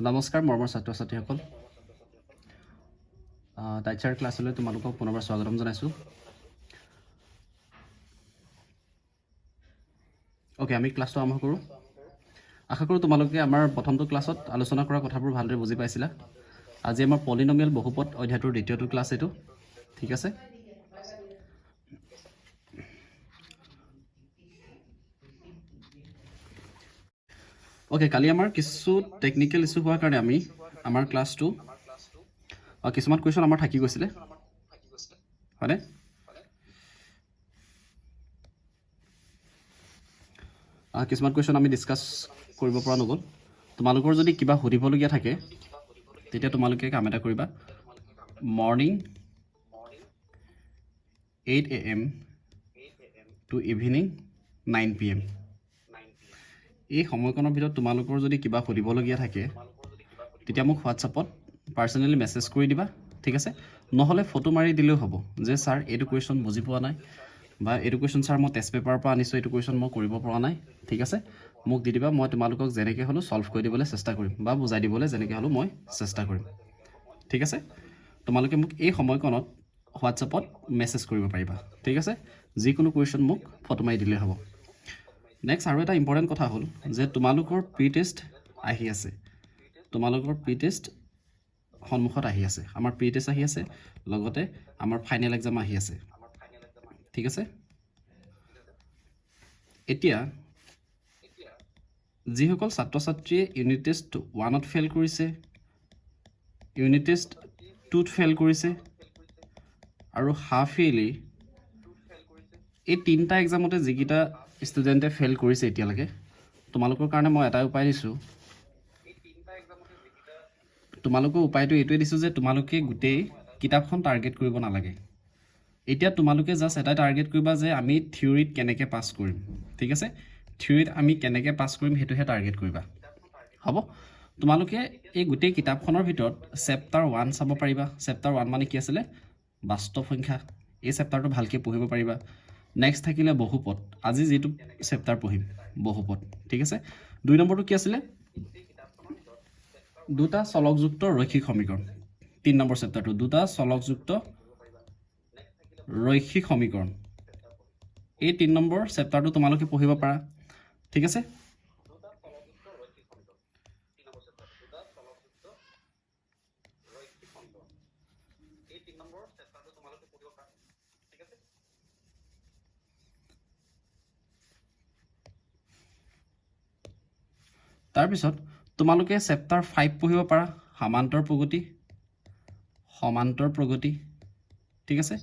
নমস্কাৰ মৰমৰ ছাত্ৰ ছাত্ৰীসকল টাইচাৰ ক্লাছলৈ তোমালোকক পুনৰবাৰ স্বাগতম জনাইছোঁ। ওকে, আমি ক্লাছটো আৰম্ভ কৰোঁ। আশা কৰোঁ তোমালোকে আমাৰ প্ৰথমটো ক্লাছত আলোচনা কৰা কথাবোৰ ভালদৰে বুজি পাইছিলা। আজি আমাৰ পলিনমিয়েল বহুপদ অধ্যায়টোৰ দ্বিতীয়টো ক্লাছ এইটো, ঠিক আছে। ওকে, কালি আমাৰ কিছু টেকনিকেল ইছ্যু হোৱাৰ কাৰণে আমি আমাৰ ক্লাছটো কিছুমান কুৱেশ্যন আমাৰ থাকি গৈছিলে, হয়নে? কিছুমান কুৱেশ্যন আমি ডিছকাছ কৰিব পৰা নগ'ল। তোমালোকৰ যদি কিবা সুধিবলগীয়া থাকে তেতিয়া তোমালোকে কাম এটা কৰিবা, morning 8 AM to evening 9 PM এই সময়কণৰ ভিতৰত তোমালোকৰ যদি কিবা সুধিবলগীয়া থাকে তেতিয়া মোক হোৱাটছআপত পাৰ্চনেলি মেছেজ কৰি দিবা, ঠিক আছে। নহ'লে ফটো মাৰি দিলেও হ'ব যে ছাৰ এইটো কুৱেশ্যন বুজি পোৱা নাই, বা এইটো কুৱেশ্যন ছাৰ মই টেষ্ট পেপাৰৰ পৰা আনিছোঁ, এইটো কুৱেশ্যন মই কৰিব পৰা নাই, ঠিক আছে। মোক দি দিবা, মই তোমালোকক যেনেকৈ হ'লেও ছল্ভ কৰি দিবলৈ চেষ্টা কৰিম, বা বুজাই দিবলৈ যেনেকৈ হ'লেও মই চেষ্টা কৰিম, ঠিক আছে। তোমালোকে মোক এই সময়কণত হোৱাটছআপত মেছেজ কৰিব পাৰিবা, ঠিক আছে। যিকোনো কুৱেশ্যন মোক ফটো মাৰি দিলেই হ'ব। নেক্সট আৰু এটা ইম্পৰ্টেণ্ট কথা হ'ল যে তোমালোকৰ প্ৰি টেষ্ট আহি আছে, তোমালোকৰ প্ৰি টেষ্ট সন্মুখত আহি আছে, আমাৰ প্ৰি টেষ্ট আহি আছে, লগতে আমাৰ ফাইনেল এক্সাম আহি আছে, ঠিক আছে। এতিয়া যিসকল ছাত্ৰ ছাত্ৰীয়ে ইউনিট টেষ্ট 1ত ফেইল কৰিছে, ইউনিট টেষ্ট 2ত ফেইল কৰিছে, আৰু হাফ ইয়েৰলি এই তিনিটা এক্সামতে যিকেইটা ষ্টুডেণ্টে ফেইল কৰিছে এতিয়ালৈকে, তোমালোকৰ কাৰণে মই এটা উপায় দিছোঁ। তোমালোকৰ উপায়টো এইটোৱে দিছোঁ যে তোমালোকে গোটেই কিতাপখন টাৰ্গেট কৰিব নালাগে। এতিয়া তোমালোকে জাষ্ট এটাই টাৰ্গেট কৰিবা যে আমি থিয়ৰীত কেনেকৈ পাছ কৰিম, ঠিক আছে। থিয়ৰীত আমি কেনেকৈ পাছ কৰিম সেইটোহে টাৰ্গেট কৰিবা, হ'ব। তোমালোকে এই গোটেই কিতাপখনৰ ভিতৰত চেপ্টাৰ 1 চাব পাৰিবা। চেপ্টাৰ 1 মানে কি আছিলে? বাস্তৱ সংখ্যা। এই চেপ্টাৰটো ভালকৈ পঢ়িব পাৰিবা। নেক্সট থাকিলে বহুপদ, আজি যিটো চেপ্টাৰ পঢ়িম বহুপদ, ঠিক আছে। 2 নম্বৰটো কি আছিলে? দুটা চলকযুক্ত ৰৈখিক সমীকৰণ। 3 নম্বৰ চেপ্টাৰটো দুটা চলকযুক্ত ৰৈখিক সমীকৰণ। এই 3 নম্বৰ চেপ্টাৰটো তোমালোকে পঢ়িব পাৰা, ঠিক আছে। তাৰপিছত তোমালোকে চেপ্টাৰ 5 পঢ়িব পাৰা, সমান্তৰ প্ৰগতি, সমান্তৰ প্ৰগতি, ঠিক আছে।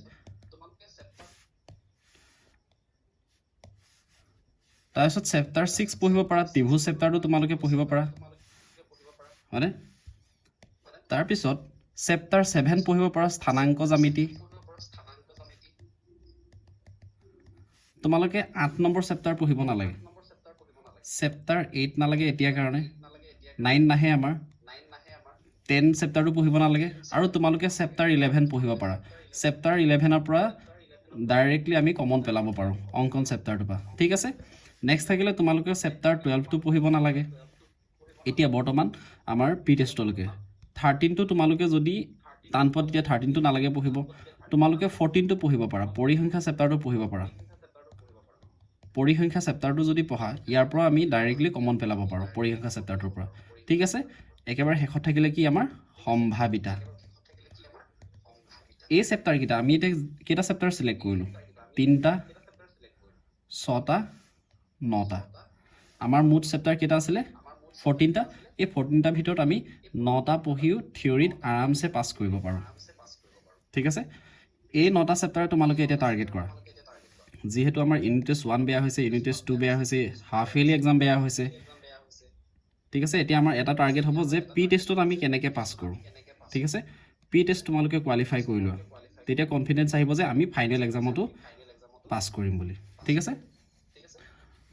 তাৰপিছত চেপ্টাৰ 6 পঢ়িব পাৰা, ত্ৰিভুজ চেপ্টাৰটো তোমালোকে পঢ়িব পাৰা, হয়নে? তাৰপিছত চেপ্টাৰ 7 পঢ়িব পাৰা, স্থানাংক জ্যামিতি। তোমালোকে 8 নম্বৰ চেপ্টাৰ পঢ়িব নালাগে, চেপ্টাৰ 8 নালাগে এতিয়াৰ কাৰণে, 9 নাহে আমাৰ, 10 চেপ্টাৰটো পঢ়িব নালাগে। আৰু তোমালোকে চেপ্টাৰ 11 পঢ়িব পাৰা। চেপ্টাৰ 11ৰ পৰা ডাইৰেক্টলি আমি কমন পেলাব পাৰোঁ অংকন চেপ্টাৰটোৰ পৰা, ঠিক আছে। নেক্সট থাকিলে তোমালোকে চেপ্টাৰ 12টো পঢ়িব নালাগে এতিয়া বৰ্তমান আমাৰ প্ৰি টেষ্টলৈকে। 13টো তোমালোকে যদি টান পোৱা তেতিয়া 13টো নালাগে পঢ়িব। তোমালোকে 14টো পঢ়িব পাৰা, পৰিসংখ্যা চেপ্টাৰটো পঢ়িব পাৰা। পৰিসংখ্যা চেপ্টাৰটো যদি পঢ়া ইয়াৰ পৰা আমি ডাইৰেক্টলি কমন পেলাব পাৰোঁ পৰিসংখ্যা চেপ্টাৰটোৰ পৰা, ঠিক আছে। একেবাৰে শেষত থাকিলে কি আমাৰ সম্ভাৱিতা। এই চেপ্টাৰকেইটা আমি এতিয়া কেইটা চেপ্টাৰ চিলেক্ট কৰিলোঁ? 3টা, 6টা, 9টা। আমাৰ মুঠ চেপ্টাৰ কেইটা আছিলে? 14টা। এই 14টাৰ ভিতৰত আমি 9টা পঢ়িও থিয়ৰীত আৰামছে পাছ কৰিব পাৰোঁ, ঠিক আছে। এই 9টা চেপ্টাৰ তোমালোকে এতিয়া টাৰ্গেট কৰা। যিহেতু আমাৰ ইউনিট টেষ্ট 1 বেয়া হৈছে, ইউনিট টেষ্ট 2 বেয়া হৈছে, হাফ ইয়েৰলি এক্সাম বেয়া হৈছে, ঠিক আছে। এতিয়া আমাৰ এটা টাৰ্গেট হ'ব যে প্ৰি টেষ্টত আমি কেনেকৈ পাছ কৰোঁ, ঠিক আছে। প্ৰি টেষ্ট তোমালোকে কোৱালিফাই কৰি লোৱা, তেতিয়া কনফিডেঞ্চ আহিব যে আমি ফাইনেল এক্সামতো পাছ কৰিম বুলি, ঠিক আছে।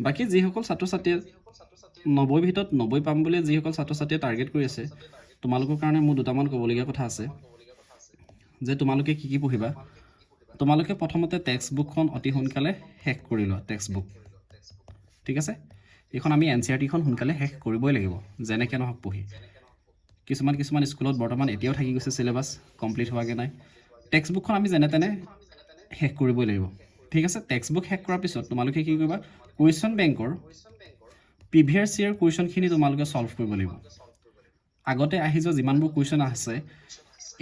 বাকী যিসকল ছাত্ৰ ছাত্ৰীয়ে 90 ভিতৰত 90 পাম বুলি যিসকল ছাত্ৰ ছাত্ৰীয়ে টাৰ্গেট কৰি আছে, তোমালোকৰ কাৰণে মোৰ দুটামান ক'বলগীয়া কথা আছে যে তোমালোকে কি কি পঢ়িবা। তোমালোকে প্ৰথমতে টেক্সট বুকখন অতি সোনকালে শেষ কৰি লোৱা, টেক্সট বুক, ঠিক আছে। এইখন আমি NCERT খন সোনকালে শেষ কৰিবই লাগিব যেনেকৈ নহওক পঢ়ি। কিছুমান স্কুলত বৰ্তমান এতিয়াও থাকি গৈছে চিলেবাছ কমপ্লিট হোৱাকৈ নাই টেক্সট বুকখন আমি যেনে তেনে শেষ কৰিবই লাগিব ঠিক আছে টেক্সট বুক শেষ কৰাৰ পিছত তোমালোকে কি কৰিবা কুৱেশ্যন বেংকৰ প্ৰিভিয়াছ ইয়েৰ কুৱেশ্যনখিনি তোমালোকে সলভ কৰিব লাগিব আগতে আহি যোৱা যিমানবোৰ কুৱেশ্যন আছে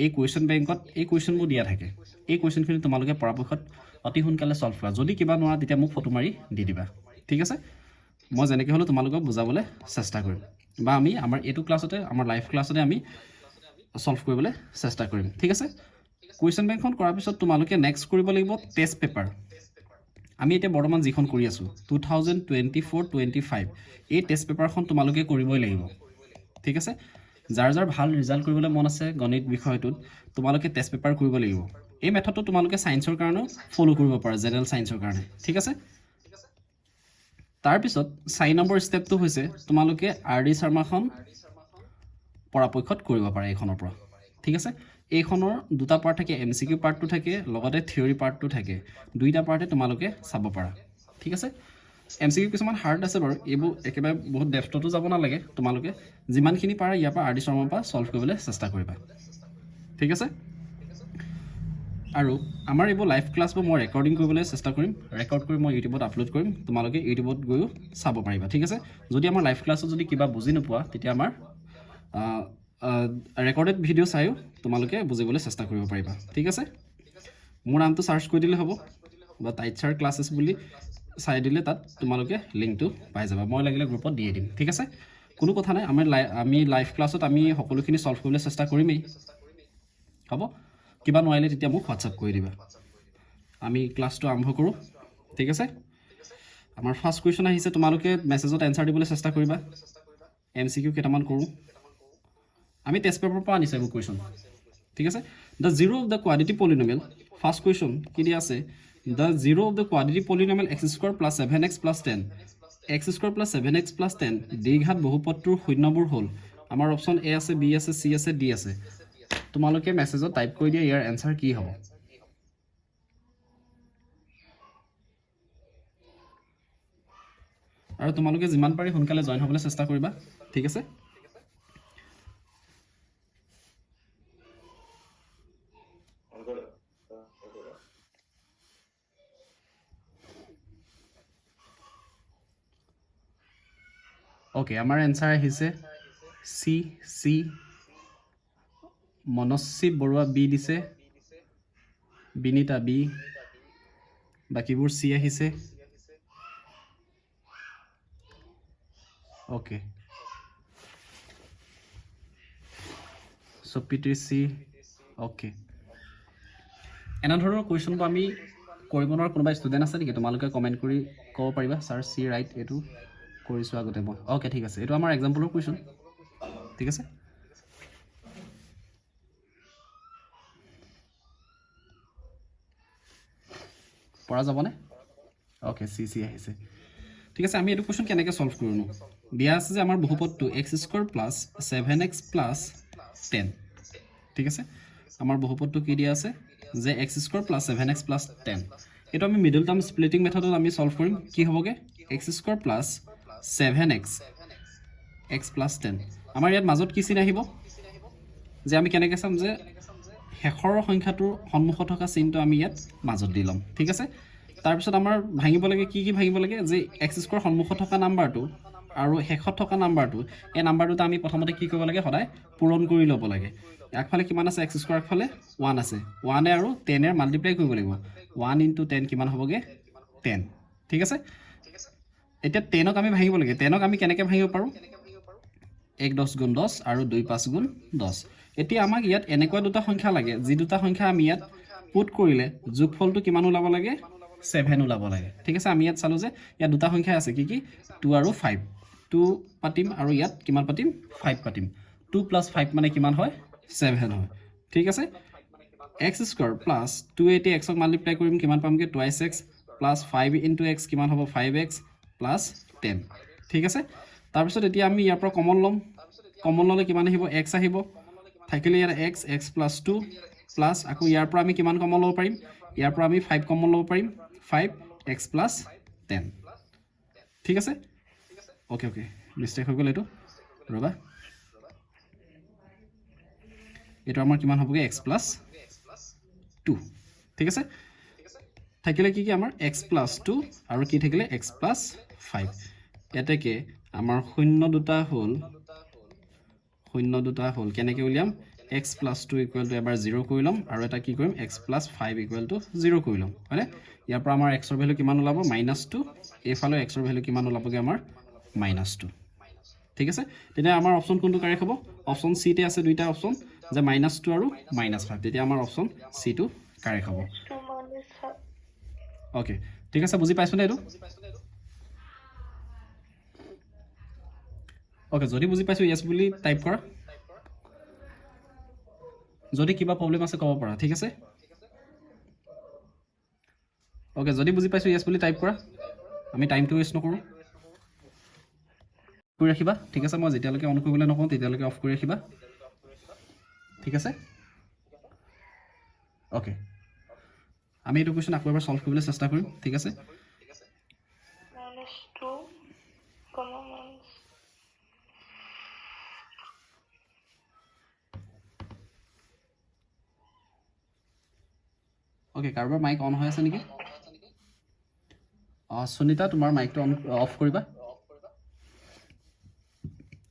এই কুৱেশ্যন বেংকত এই কুৱেশ্যনবোৰ দিয়া থাকে এই কুৱেশ্যনখিনি তোমালোকে পৰাপক্ষত অতি সোনকালে সলভ কৰা যদি কিবা নোৱাৰা তেতিয়া মোক ফটো মাৰি দি দিবা ঠিক আছে মই যেনেকৈ হ'লেও তোমালোকক বুজাবলৈ চেষ্টা কৰিম বা আমি আমাৰ এইটো ক্লাছতে আমাৰ লাইভ ক্লাছতে আমি সলভ কৰিবলৈ চেষ্টা কৰিম ঠিক আছে কুৱেশ্যন বেংকখন কৰাৰ পিছত তোমালোকে নেক্সট কৰিব লাগিব টেষ্ট পেপাৰ আমি এতিয়া বৰ্তমান যিখন কৰি আছোঁ 2024-25 এই টেষ্ট পেপাৰখন তোমালোকে কৰিবই লাগিব ঠিক আছে যাৰ যাৰ ভাল ৰিজাল্ট কৰিবলৈ মন আছে গণিত বিষয়টোত তোমালোকে টেষ্ট পেপাৰ কৰিব লাগিব এই মেথডটো তোমালোকে সায়েন্সৰ কাৰণেও ফলো কৰিব পাৰা জেনেৰেল সায়েন্সৰ কাৰণে ঠিক আছে তাৰপিছত 4 নম্বৰ ষ্টেপটো হৈছে তোমালোকে আৰ.ডি. শৰ্মাখন পৰাপক্ষত কৰিব পাৰা এইখনৰ পৰা ঠিক আছে এইখনৰ দুটা পাৰ্ট থাকে এমচিকিউ পাৰ্টটো থাকে লগতে থিয়ৰি পাৰ্টটো থাকে দুইটা পাৰ্টে তোমালোকে চাব পাৰা ঠিক আছে এমচিকিউ কিছুমান হাৰ্ড আছে বাৰু এইবোৰ একেবাৰে বহুত ডেফটতো যাব নালাগে তোমালোকে যিমানখিনি পাৰা ইয়াৰ পৰা আৰ.ডি. শৰ্মাৰ পৰা সলভ কৰিবলৈ চেষ্টা কৰিবা ঠিক আছে আৰু আমাৰ এইবোৰ লাইভ ক্লাছবোৰ মই ৰেকৰ্ডিং কৰিবলৈ চেষ্টা কৰিম ৰেকৰ্ড কৰি মই ইউটিউবত আপলোড কৰিম তোমালোকে ইউটিউবত গৈও চাব পাৰিবা ঠিক আছে যদি আমাৰ লাইভ ক্লাছত যদি কিবা বুজি নোপোৱা তেতিয়া আমাৰ ৰেকৰ্ডেড ভিডিঅ' চাইও তোমালোকে বুজিবলৈ চেষ্টা কৰিব পাৰিবা ঠিক আছে মোৰ নামটো চাৰ্চ কৰি দিলে হ'ব বা টাইট ছাৰ ক্লাছেছ বুলি চাই দিলে তাত তোমালোকে লিংকটো পাই যাবা মই লাগিলে গ্ৰুপত দিয়ে দিম ঠিক আছে কোনো কথা নাই আমি লাইভ ক্লাছত আমি সকলোখিনি সলভ কৰিবলৈ চেষ্টা কৰিমেই হ'ব কিবা নোৱাৰিলে তেতিয়া মোক হোৱাটছআপ কৰি দিবা আমি ক্লাছটো আৰম্ভ কৰোঁ ঠিক আছে আমাৰ ফাৰ্ষ্ট কুৱেশ্যন আহিছে তোমালোকে মেছেজত এনসাৰ দিবলৈ চেষ্টা কৰিবা এমচিকিউ কেইটামান কৰোঁ আমি টেষ্ট পেপাৰৰ পৰা আনিছে এইবোৰ কুৱেশ্যন ঠিক আছে the zero' of the quadratic polynomial first question কি দিয়া আছে the zero' of the quadratic polynomial x square plus 7x plus 10 x square plus 7x plus 10 দ্বিঘাত বহুপদটোৰ শূন্যবোৰ হ'ল আমাৰ অপশ্যন এ আছে বি আছে চি আছে ডি আছে তোমালোকে মেছেজত টাইপ কৰি দিয়া ইয়াৰ এনসাৰ কি হ'ব আৰু তোমালোকে যিমান পাৰি সোনকালে জয়েন হ'বলৈ চেষ্টা কৰিবা ঠিক আছে ओके আমাৰ এনসাৰ আহিছে সি সি মনস্বী বৰুৱা বি দিছে বিনিতা বি বাকিবোৰ সি আহিছে ओके সপিত্ৰী সি ओके এনে ধৰণৰ কুৱেশ্যনবোৰ আমি কৰিব নোৱাৰা কোনোবা ষ্টুডেণ্ট আছে নেকি তোমালোকে কমেণ্ট কৰি ক'ব পাৰিবা ছাৰ সি ৰাইট এইটো কৰিছোঁ আগতে মই ओके ঠিক আছে এইটো আমাৰ এক্সাম্পলৰ কুৱেশ্যন ঠিক আছে পৰা যাবনে ओके সি সি আহিছে ঠিক আছে আমি এইটো কুৱেশ্যন কেনেকৈ সলভ কৰোঁ দিয়া আছে যে আমাৰ বহুপদটো x square plus 7x plus 10 ঠিক আছে আমাৰ বহুপদটো কি দিয়া আছে যে x square plus 7x plus 10 এইটো আমি মিডল টাৰ্ম স্প্লিটিং মেথডত আমি সলভ কৰিম কি হ'বগে x square plus 7x x plus 10 আমাৰ ইয়াত মাজত কি চিন আহিব যে আমি কেনেকৈ চাম যে শেষৰ সংখ্যাটোৰ সন্মুখত থকা চিনটো আমি ইয়াত মাজত দি ল'ম ঠিক আছে তাৰপিছত আমাৰ ভাঙিব লাগে কি ভাঙিব লাগে যে এক্স স্কোৱাৰ সন্মুখত থকা নাম্বাৰটো আৰু শেষত থকা নাম্বাৰটো এই নাম্বাৰটোতে আমি প্ৰথমতে কি কৰিব লাগে সদায় পূৰণ কৰি ল'ব লাগে একফালে কিমান আছে এক্স স্কোৱাৰ একফালে 1 আছে 1 আৰু 10 এৰ মাল্টিপ্লাই কৰিব লাগিব 1 * 10 কিমান হ'বগে 10 ঠিক আছে এতিয়া 10ক আমি ভাঙিব লাগে 10ক আমি কেনেকৈ ভাঙিব পাৰোঁ 1 10 গুণ 10 আৰু 2 5 গুণ 10 এতিয়া আমাক ইয়াত এনেকুৱা দুটা সংখ্যা লাগে যি দুটা সংখ্যা আমি ইয়াত পুট কৰিলে যোগফলটো কিমান ওলাব লাগে 7 ওলাব লাগে ঠিক আছে আমি ইয়াত চালো যে ইয়াত দুটা সংখ্যা আছে কি 2 আৰু 5 2 পাতিম আৰু ইয়াত কিমান পাতিম 5 পাতিম 2 + 5 মানে কিমান হয় 7 হয় ঠিক আছে x স্কয়ার প্লাস 280 x ক মাল্টিপ্লাই কৰিম কিমান পামগে 2x প্লাস 5 * x কিমান হ'ব 5x প্লাস 10 ঠিক আছে তাৰ পিছত এতিয়া আমি ইয়াৰ পৰা কমন ললে কিমান আহিব x আহিব থাকিলে ইয়াৰ x plus 2 প্লাস আকৌ ইয়াৰ পৰা আমি কিমান কমন লব পাৰিম ইয়াৰ পৰা আমি 5 কমন লব পাৰিম 5x plus 10 ঠিক আছে ওকে মিস্টেক হৈ গ'ল এটো ৰবা এইটো আমাৰ কিমান হ'বগে x + 2 ঠিক আছে থাকিলে কি কি আমাৰ x + 2 আৰু কি থাকিলে x + 5 ইয়াতে কে আমাৰ শূন্য দুটা হ'ল কেনেকৈ উলিয়াম x + 2 = এবাৰ 0 কৰি ল'ম আৰু এটা কি কৰিম x + 5 = 0 কৰি ল'ম হয়নে ইয়াৰ পৰা আমাৰ x ৰ ভ্যালু কিমান ওলাব -2 এইফালে x ৰ ভ্যালু কিমান ওলাবগে আমাৰ -2 ঠিক আছে তেতিয়া আমাৰ অপচন কোনটো কাৰেক্ট হ'ব অপচন সি তে আছে দুইটা অপচন যে -2 আৰু -5 তেতিয়া আমাৰ অপচন সি টো কাৰেক্ট হ'ব ওকে ঠিক আছে বুজি পাইছনে এইটো ওকে যদি বুজি পাইছো ইয়েস বুলি টাইপ কৰা যদি কিবা প্ৰবলেম আছে ক'ব পাৰা ঠিক আছে ওকে যদি বুজি পাইছো ইয়েস বুলি টাইপ কৰা আমি টাইমটো ৱেষ্ট নকৰো কৰি ৰাখিবা ঠিক আছে মই যেতিয়ালৈকে অন কৰিবলৈ নকওঁ তেতিয়ালৈকে অফ কৰি ৰাখিবা ঠিক আছে ওকে আমি এইটো কোৱেশ্চন আকৌ এবাৰ সলভ কৰিবলৈ চেষ্টা কৰিম ঠিক আছে ওকে কাৰোবাৰ মাইক অন হৈ আছে নেকি সুনিতা তোমাৰ মাইকটো অন অফ কৰিবা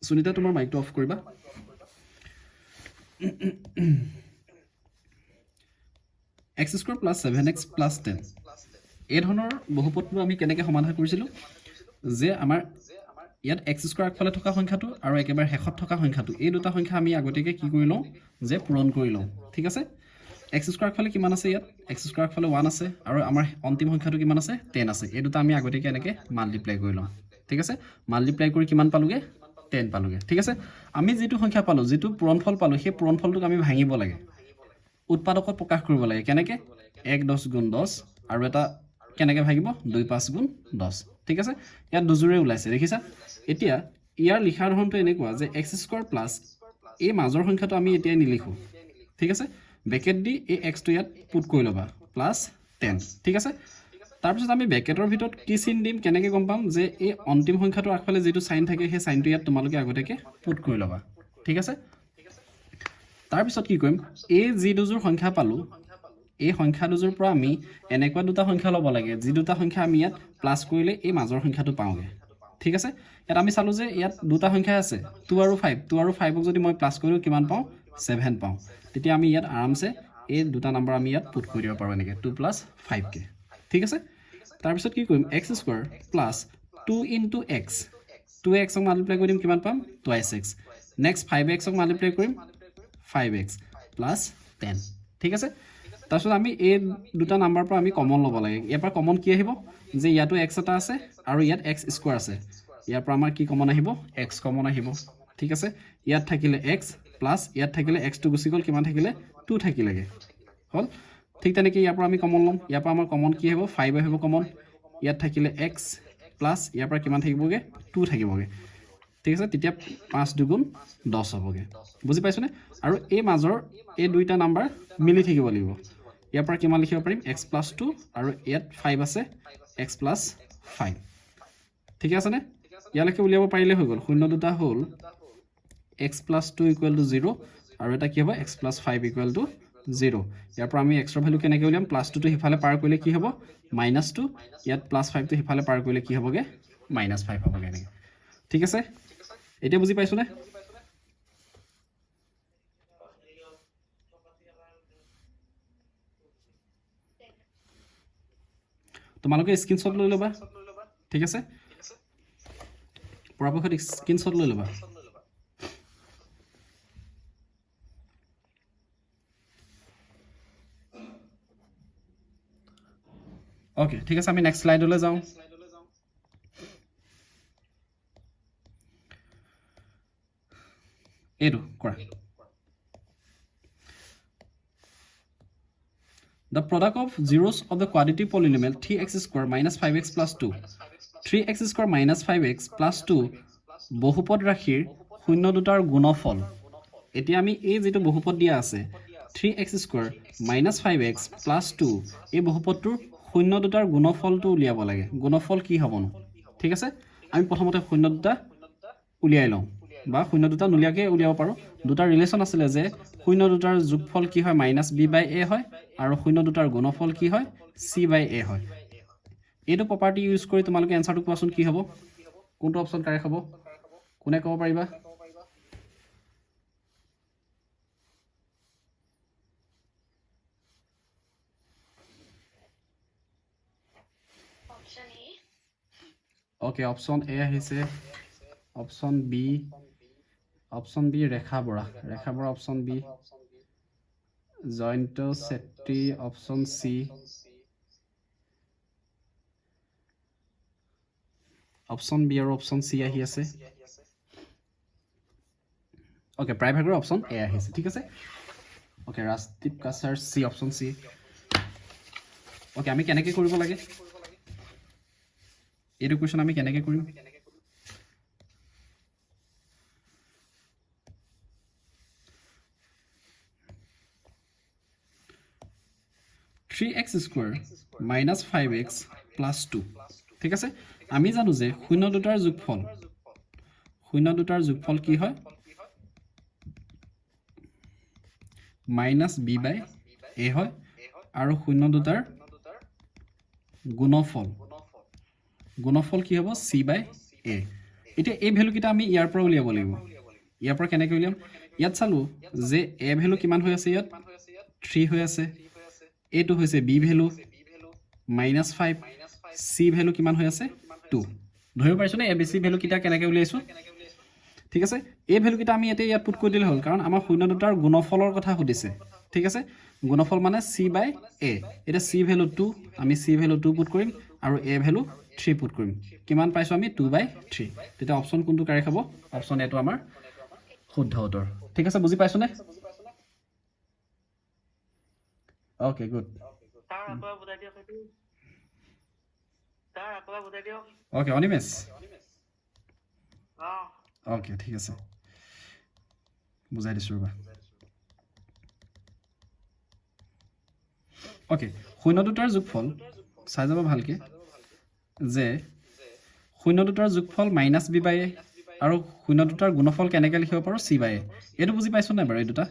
সুনিতা তোমাৰ মাইকটো অফ কৰিবা x² + 7x + 10 এই ধৰণৰ বহুপদটো আমি কেনেকৈ সমাধান কৰিছিলোঁ যে আমাৰ ইয়াত x² আগফালে থকা সংখ্যাটো আৰু একেবাৰে শেষত থকা সংখ্যাটো এই দুটা সংখ্যা আমি আগতীয়াকৈ কি কৰি লওঁ যে পূৰণ কৰি লওঁ ঠিক আছে x² আগফালে কিমান আছে ইয়াত x² আগফালে 1 আছে আৰু আমাৰ অন্তিম সংখ্যাটো কিমান আছে 10 আছে এই দুটা আমি আগতীয়াকৈ এনেকৈ মাল্টিপ্লাই কৰি লওঁ ঠিক আছে মাল্টিপ্লাই কৰি কিমান পালোগে 10 পালোগে ঠিক আছে আমি যিটো সংখ্যা পালো যিটো পূৰণফল পালো সেই পূৰণফলটোক আমি ভাঙিব লাগে উৎপাদকত প্ৰকাশ কৰিব লাগে কেনেকৈ 1 10 গুণ 10 আৰু এটা কেনেকৈ ভাগিব 2 5 গুণ 10 ঠিক আছে ইয়াত দুজোৰে ওলাইছে দেখিছা এতিয়া ইয়াৰ লিখাৰ ধৰণটো এনেকুৱা যে x² প্লাছ এই মাজৰ সংখ্যাটো আমি এতিয়া নিলিখো ঠিক আছে ব্ৰেকেট দি এই x টো ইয়াত পুট কৰি ল'বা প্লাছ 10 ঠিক আছে তাৰপিছত আমি ব্ৰেকেটৰ ভিতৰত কি চিন দিম কেনেকৈ গম পাম যে এই অন্তিম সংখ্যাটোৰ আগফালে যিটো সাইন থাকে সেই সাইনটো ইয়াত তোমালোকে আগতীয়াকৈ পুট কৰি ল'বা ঠিক আছে তাৰপিছত কি কৰিম এই যি দুজোৰ সংখ্যা পালো এই সংখ্যা দুজোৰ পৰা আমি এনেকুৱা দুটা সংখ্যা ল'ব লাগে যি দুটা সংখ্যা আমি ইয়াত প্লাস কৰিলে এই মাজৰ সংখ্যাটো পাওঁগে ঠিক আছে ইয়াত আমি চালো যে ইয়াত দুটা সংখ্যা আছে 2 আৰু 5 2 আৰু 5 ক যদি মই প্লাস কৰিও কিমান পাওঁ 7 পাওঁ তেতিয়া আমি ইয়াত আৰামছে এই দুটা নাম্বাৰ আমি ইয়াত পুট কৰি দিব পাৰো এনেকৈ 2 + 5 কে ঠিক আছে তাৰপিছত কি কৰিম x² + 2 * x 2x ক মাল্টিপ্লাই কৰি দিম কিমান পাম 2x নেক্সট 5x ক মাল্টিপ্লাই কৰিম 5x + 10 ঠিক আছে তাৰপিছত আমি এই দুটা নাম্বাৰ পৰা আমি কমন ল'ব লাগে ইয়াৰ পৰা কমন কি আহিব যে ইয়াতো x এটা আছে আৰু ইয়াত x² আছে ইয়াৰ পৰা আমাৰ কি কমন আহিব x কমন আহিব ঠিক আছে ইয়াত থাকিলে x প্লাস ইয়াত থাকিলে x টো গুচি গ'ল কিমান থাকিলে 2 থাকিলেগে হল ঠিক তেনেকৈ ইয়াৰ পৰা আমি কমন ল'ম ইয়াৰ পৰা আমাৰ কমন কি হ'ব 5 আহিব কমন ইয়াত থাকিলে x প্লাস ইয়াৰ পৰা কিমান থাকিবগে 2 থাকিবগে ঠিক আছে তেতিয়া 5 2 গুণ 10 হ'বগে বুজি পাইছনে আৰু এই মাজৰ এই দুইটা নাম্বাৰ মিলি থাকিব লাগিব ইয়াৰ পৰা কিমান লিখিব পাৰিম x + 2 আৰু ইয়াত 5 আছে x + 5 ঠিক আছে নে ইয়ালৈকে উলিয়াব পাৰিলে হৈ গ'ল শূন্য দুটা হ'ল x + 2 = 0 আৰু এটা কি হ'ব x + 5 = 0 ইয়াৰ পৰা আমি x ৰ ভ্যালু কেনেকৈ উলিয়াম +2 টো হিফালে পাৰ কৰিলে কি হ'ব -2 ইয়াত +5 টো হিফালে পাৰ কৰিলে কি হ'বগে -5 হ'বগে এনেকৈ ঠিক আছে এতিয়া বুজি পাইছো নে তোমালোকে স্ক্ৰিনশ্বট লৈ ল'বা ঠিক আছে পৰাপক্ষত স্ক্ৰিনশ্বট লৈ ল'বা ওকে ঠিক আছে আমি নেক্সট স্লাইডলৈ যাওঁ এইটো কৰা The product of zeros of the quadratic polynomial 3x² - 5x + 2 3x² - 5x + 2 বহুপদ ৰাশিৰ শূন্য দুটাৰ গুণফল এতিয়া আমি এই যেটো বহুপদ দিয়া আছে 3x² - 5x + 2 এই বহুপদটোৰ শূন্য দুটাৰ গুণফলটো উলিয়াব লাগে গুণফল কি হ'বনো ঠিক আছে আমি প্ৰথমতে শূন্য দুটা উলিয়াই লওঁ বা শূন্য দুটা নুলিয়াকৈ উলিয়াব পাৰোঁ দুটাৰ ৰিলেশ্যন আছিলে যে শূন্য দুটাৰ যোগফল কি হয় -b/a হয় আৰু শূন্য দুটাৰ গুণফল কি হয় c/a হয় এইটো প্ৰপাৰ্টি ইউজ কৰি তোমালোকে এনসাৰটো কোৱাচোন কি হ'ব কোনটো অপচন কাৰেক্ট হ'ব কোনে ক'ব পাৰিবা Okay, option A আহিছে option B ৰেখা Bora option B Jayanta Chhetri option C option B আৰু option C আহি আছে Okay, প্ৰায়ভাগৰ option A আহিছে ঠিক আছে Okay, Rajdeep Cachar C option C Okay, আমি কেনেকৈ কৰিব লাগে এইটো কোৱেশ্চন আমি কেনেকৈ কৰিম 3x square minus 5x plus 2 ঠিক আছে আমি জানো যে শূন্য দুটাৰ যোগফল কি হয় minus b by a হয় আৰু শূন্য দুটাৰ গুণফল কি হ'ব c by a এতিয়া এই ভ্যালু কিটা আমি ইয়াৰ পৰা উলিয়াব লাগিব ইয়াৰ পৰা কেনেকৈ উলিয়াম ইয়াত চালো যে a ভ্যালু কিমান হৈ আছে ইয়াত 3 হৈ আছে এইটো হৈছে b ভ্যালু -5 c ভ্যালু কিমান হৈ আছে 2 ধৰিব পাৰিছো না abc ভ্যালু কিটা কেনেকৈ উলিয়াইছো ঠিক আছে এই ভ্যালু কিটা আমি এতে ইয়াত পুট কৰি দিলে হ'ল কাৰণ আমাৰ শূন্য দুটাৰ গুণফলৰ কথা সুধিছে ঠিক আছে গুণফল মানে c by a এটা c ভ্যালু 2 আমি c ভ্যালু 2 পুট কৰিম আৰু a ভ্যালু 3 পুট কৰিম কিমান পাইছো আমি 2/3 তেতিয়া অপচন কোনটো কাৰেক্ট হ'ব অপচন এটো আমাৰ শুদ্ধ উত্তৰ ঠিক আছে বুজি পাইছো নে Okay, good. Okay, Onimes. Okay, ঠিক আছে বুজাই দিছো ৰবা Okay, শূন্য দুটাৰ যোগফল চাই যাব ভালকে যে শূন্য দুটাৰ যোগফল -b by a আৰু শূন্য দুটাৰ গুণফল কেনেকৈ লিখিব পাৰো c by a এটো বুজি পাইছো নাই বাৰু এই দুটা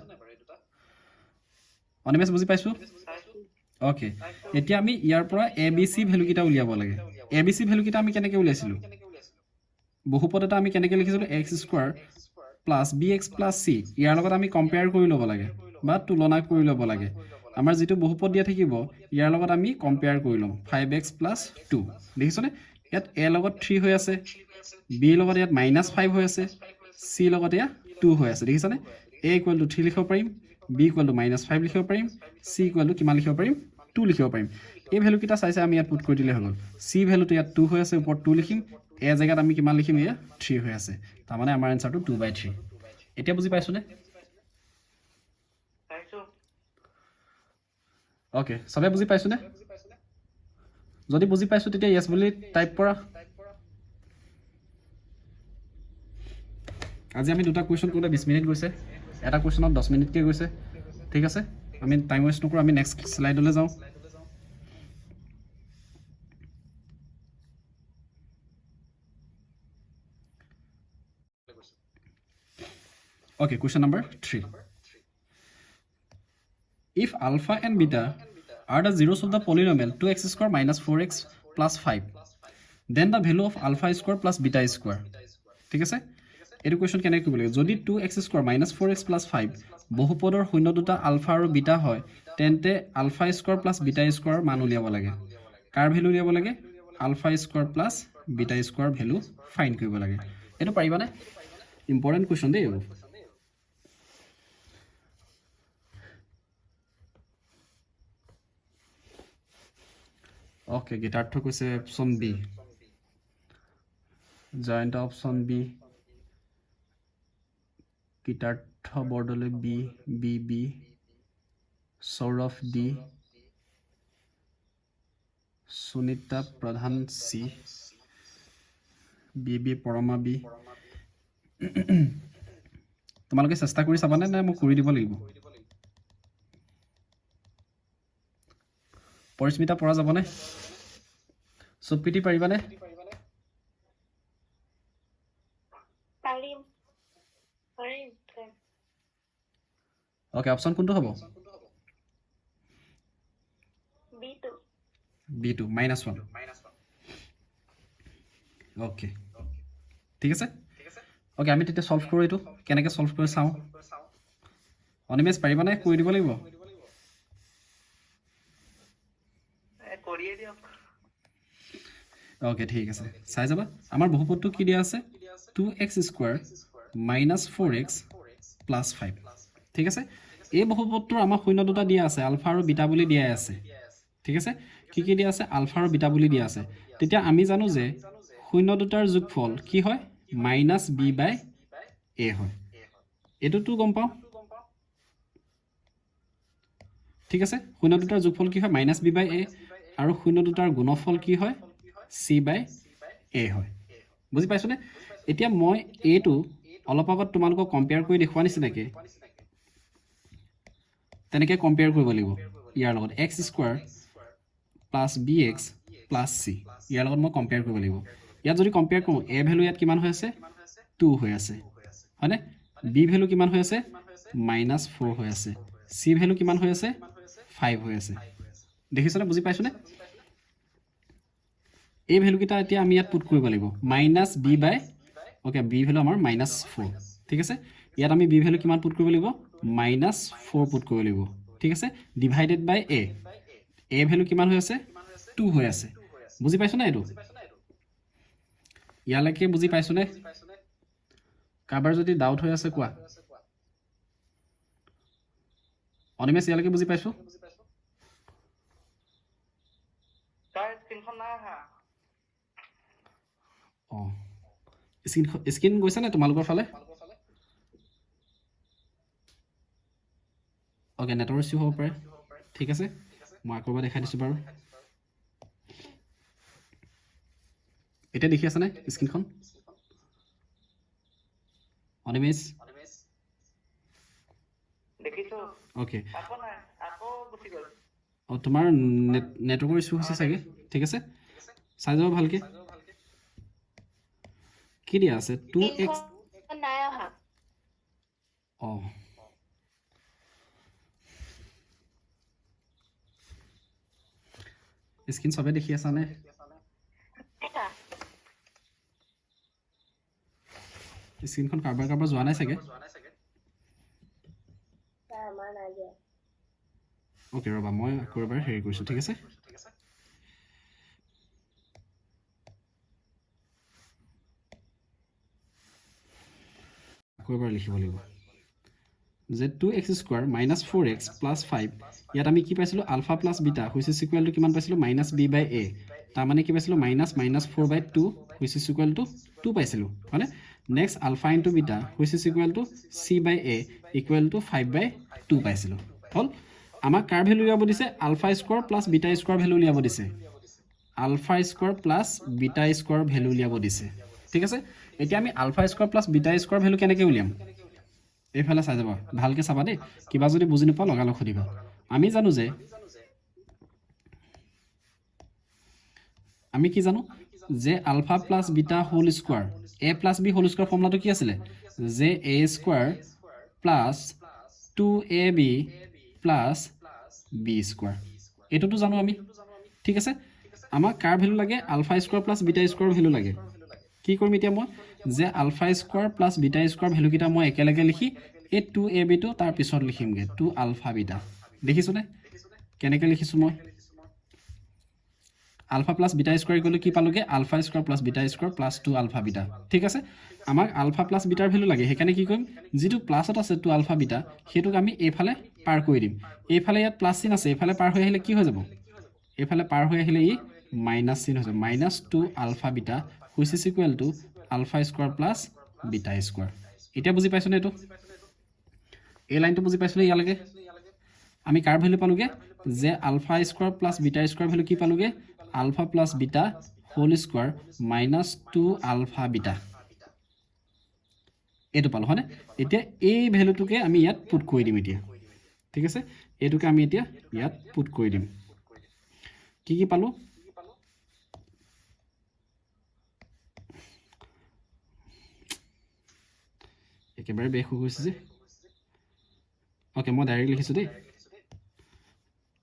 অনিমেশ বুজি পাইছো Okay, এতিয়া আমি ইয়াৰ পৰা abc ভ্যালু কিটা উলিয়াব লাগে abc ভ্যালু কিটা আমি কেনেকৈ উলিয়াইছিলো বহুপদ এটা আমি কেনেকৈ লিখিছিলো x square plus bx plus c ইয়াৰ লগত আমি কম্পেয়াৰ কৰি ল'ব লাগে বা তুলনা কৰি ল'ব লাগে আমাৰ যেটো বহুপদ দিয়া থাকিব ইয়াৰ লগত আমি কম্পেয়াৰ কৰি লম 5x প্লাস 2 দেখিছনে ইয়াত a লগত 3 হৈ আছে b লগত ইয়াত -5 হৈ আছে c লগত ইয়াত 2 হৈ আছে দেখিছনে a = 3 লিখিব পাৰিম b = -5 লিখিব পাৰিম c = কিমান লিখিব পাৰিম 2 লিখিব পাৰিম এই ভ্যালু কিটা চাইছে আমি ইয়াত পুট কৰি দিলে হ'ল c ভ্যালুটো ইয়াত 2 হৈ আছে ওপৰত 2 লিখিম a জায়গাত আমি কিমান লিখিম এয়া 3 হৈ আছে তাৰ মানে আমাৰ আনসাৰটো 2/3 এতিয়া বুজি পাইছো নে পাইছো ওকে সবে বুজি পাইছো নে যদি বুজি পাইছো তেতিয়া yes বুলি টাইপ কৰা আজি আমি দুটা কোৱেশ্চন কৰোতে 20 মিনিট গৈছে এটা কোৱেশ্চনত 10 মিনিট কে গৈছে ঠিক আছে আমি টাইম ওয়েস্ট নকৰো আমি নেক্সট স্লাইডলৈ যাও Okay, question number 3. If alpha and beta are the zeros of the polynomial 2x square minus 4x plus 5, then the value of alpha square plus beta square. ঠিক আছে এই কোৱেশ্চন কেনে কৰিব লাগে যদি 2x square minus 4x plus 5 বহুপদৰ শূন্য দুটা আলফা আৰু বিটা হয় তেন্তে alpha square plus beta square মান উলিয়াব লাগে কাৰ ভ্যালু উলিয়াব লাগে alpha square plus beta square value find কৰিব লাগে এটো পাৰিবানে ইম্পৰ্টেন্ট কোৱেশ্চন দেই Okay, গীতাৰ্থ কৈছে option B Jayanta option B Gitartha Bordoloi B B B Sourav D Sunita Pradhan C B B Parama B তোমালোকে চেষ্টা কৰি চাবানে না মই কৰি দিব লাগিব পৰিস্মিতা পৰা যাবনে সুপ্ৰীতি পাৰিবানে পাৰিম ওকে অপচন কোনটো হ'ব b2 -1 ওকে ঠিক আছে ওকে আমি তেতিয়া সলভ কৰো এটো কেনেকৈ সলভ কৰি চাও অনিমেশ পাৰিবা নে কৰি দিব লাগিব কৰিয়ে দিয়ক ওকে ঠিক আছে চাই যাবা আমাৰ বহুপদটো কি দিয়া আছে 2x² - 4x + 5 ঠিক আছে এই বহুপদটোৰ আমাৰ শূন্য দুটা দিয়া আছে আলফা আৰু বিটা বুলি দিয়া আছে ঠিক আছে কি কি দিয়া আছে আলফা আৰু বিটা বুলি দিয়া আছে তেতিয়া আমি জানো যে শূন্য দুটাৰ যোগফল কি হয় -b/a হয় এটোটো গম পাও ঠিক আছে শূন্য দুটাৰ যোগফল কি হয় -b/a আৰু শূন্য দুটাৰ গুণফল কি হয় c/a হয় বুজি পাইছনে এতিয়া মই এটো অলপ আগত তোমালোকক কম্পেয়াৰ কৰি দেখুৱা নিচিনাকে তেনেকৈ কম্পেয়াৰ কৰিব লাগিব ইয়াৰ লগত x² + bx + c ইয়াৰ লগত মই কম্পেয়াৰ কৰিব লাগিব ইয়াত যদি কম্পেয়াৰ কৰোঁ a ভ্যালু ইয়াত কিমান হৈ আছে 2 হৈ আছে হয়নে b ভ্যালু কিমান হৈ আছে -4 হৈ আছে c ভ্যালু কিমান হৈ আছে 5 হৈ আছে দেখিছনে বুজি পাইছনে এই ভ্যালু কিটা এতিয়া আমি ইয়াত পুট কৰিব লাগিব -b/ ওকে b ভ্যালু আমাৰ -4 ঠিক আছে ইয়াত আমি b ভ্যালু কিমান পুট কৰিব লাগিব -4 পুট কৰিব লাগিব ঠিক আছে ডিভাইডেড বাই a ভ্যালু কিমান হৈ আছে 2 হৈ আছে বুজি পাইছনে এটো ইয়ালৈকে বুজি পাইছনে কাবাৰ যদি ডাউট হৈ আছে কোৱা অনিমেশ ইয়ালৈকে বুজি পাইছো তাৰ স্ক্ৰীনখন নাই আহা স্ক্ৰীন গৈছে নে তোমালোকৰ ফালে ওকে নেটৱৰ্ক ইছ্যু হ'ব পাৰে ঠিক আছে মই আকৌ এবাৰ দেখাই দিছোঁ বাৰু এতিয়া দেখি আছে নে স্ক্ৰীনখন অনিমেশ দেখিছো ওকে আকৌ নাই আকৌ গুচি গ'ল তোমাৰ নেটৱৰ্কৰ ইছ্যু হৈছে চাগে ঠিক আছে চাই যাব ভালকে কি দিয়া আছে 2x নাই অহা স্ক্ৰীন সবে দেখি আছা নে স্ক্ৰীনখন কাৰবাৰ যোৱা নাই চাগে ওকে ৰবা মই আকৌ এবাৰ হেৰি কৰিছোঁ ঠিক আছে আকৌ এবাৰ লিখিব লাগিব যে 2x² - 4x + 5 ইয়াত আমি কি পাইছিলোঁ alpha plus beta which is equal to কিমান পাইছিলোঁ -b/a তাৰ মানে কি পাইছিলোঁ -4/2 হুইচ ইজ ইকুৱেল টু 2 পাইছিলোঁ হয়নে next alpha into beta which is equal to c/a equal to 5/2 পাইছিলোঁ হ'ল আমাক কাৰ ভ্যালু উলিয়াব দিছে α² + β² ভ্যালু উলিয়াব দিছে α² + β² ভ্যালু উলিয়াব দিছে ঠিক আছে এতিয়া আমি α² + β² ভ্যালু কেনেকৈ উলিয়াম এইফালে চাই যাবা ভালকে চাবা দেই কিবা যদি বুজি নোপোৱা লগালগ সুধিবা আমি জানো যে আমি কি জানো যে alpha plus beta whole square a plus b whole square ফর্মুলাটো কি আছিল যে a square plus 2ab plus b square এটোটো জানো আমি ঠিক আছে আমাক কার ভ্যালু লাগে alpha square plus beta square value লাগে কি কৰিম এতিয়া মই যে alpha square plus beta square value কিটা মই একেলগে লিখি এই 2ab টো তাৰ পিছত লিখিমগে 2 আলফা বিটা দেখিছনে কেনেকৈ লিখিছো মই alpha plus beta square equal কি পালোগে alpha square plus beta square plus 2 alpha beta ঠিক আছে আমাক আলফা প্লাস বিটাৰ ভ্যালু লাগে হেকানে কি কৰিম যেটো প্লাসত আছে 2 আলফা বিটা হেতুক আমি এইফালে পাৰ কৰি দিম এইফালে ইয়াত প্লাস চিন আছে এইফালে পাৰ হৈ আহিলে কি হৈ যাব এইফালে পাৰ হৈ আহিলে ই মাইনাস চিন হৈ যাব -2 alpha beta which is equal to alpha square plus beta square এতিয়া বুজি পাইছনে এটো এই লাইনটো বুজি পাইছনে ইয়ালৈকে আমি কাৰ ভ্যালু পালোগে যে alpha square plus beta square value কি পালোগে alpha plus beta whole square -2 alpha beta এটো পালো হয়নে এতিয়া এই ভ্যালুটোকে আমি ইয়াত পুট কৰি দিম এতিয়া ঠিক আছে এটোকে আমি এতিয়া ইয়াত পুট কৰি দিম কি কি পালো একেবাৰে বেক হৈ গৈছে যে ওকে মই ডাইৰেক্ট লিখিছোঁ দেই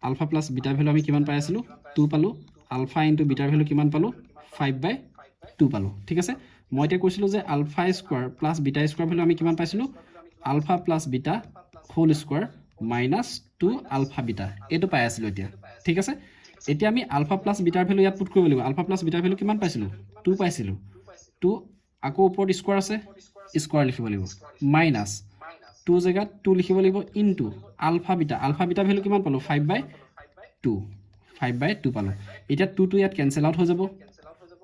আলফা প্লাছ বিটাৰ ভেলু আমি কিমান পাই আছিলোঁ 2 পালোঁ আলফা ইনটু বিটাৰ ভেলু কিমান পালোঁ 5/2 পালোঁ ঠিক আছে মই এতিয়া কৈছিলোঁ যে alpha square plus beta square value আমি কিমান পাইছিলোঁ alpha plus beta whole square minus 2 alpha beta এইটো পাই আছিলোঁ এতিয়া ঠিক আছে এতিয়া আমি আলফা প্লাছ বিটাৰ ভেলু ইয়াত পুট কৰিব লাগিব আলফা প্লাছ বিটাৰ ভেলু কিমান পাইছিলোঁ 2 পাইছিলোঁ 2 আকৌ ওপৰত স্কোৱাৰ আছে স্কোৱাৰ লিখিব লাগিব মাইনাছ 2 জেগাত 2 লিখিব লাগিব ইনটু আলফা বিটা ভেলু কিমান পালোঁ 5/2 5/2 পালোঁ এতিয়া 2 ইয়াত কেনচেল আউট হৈ যাব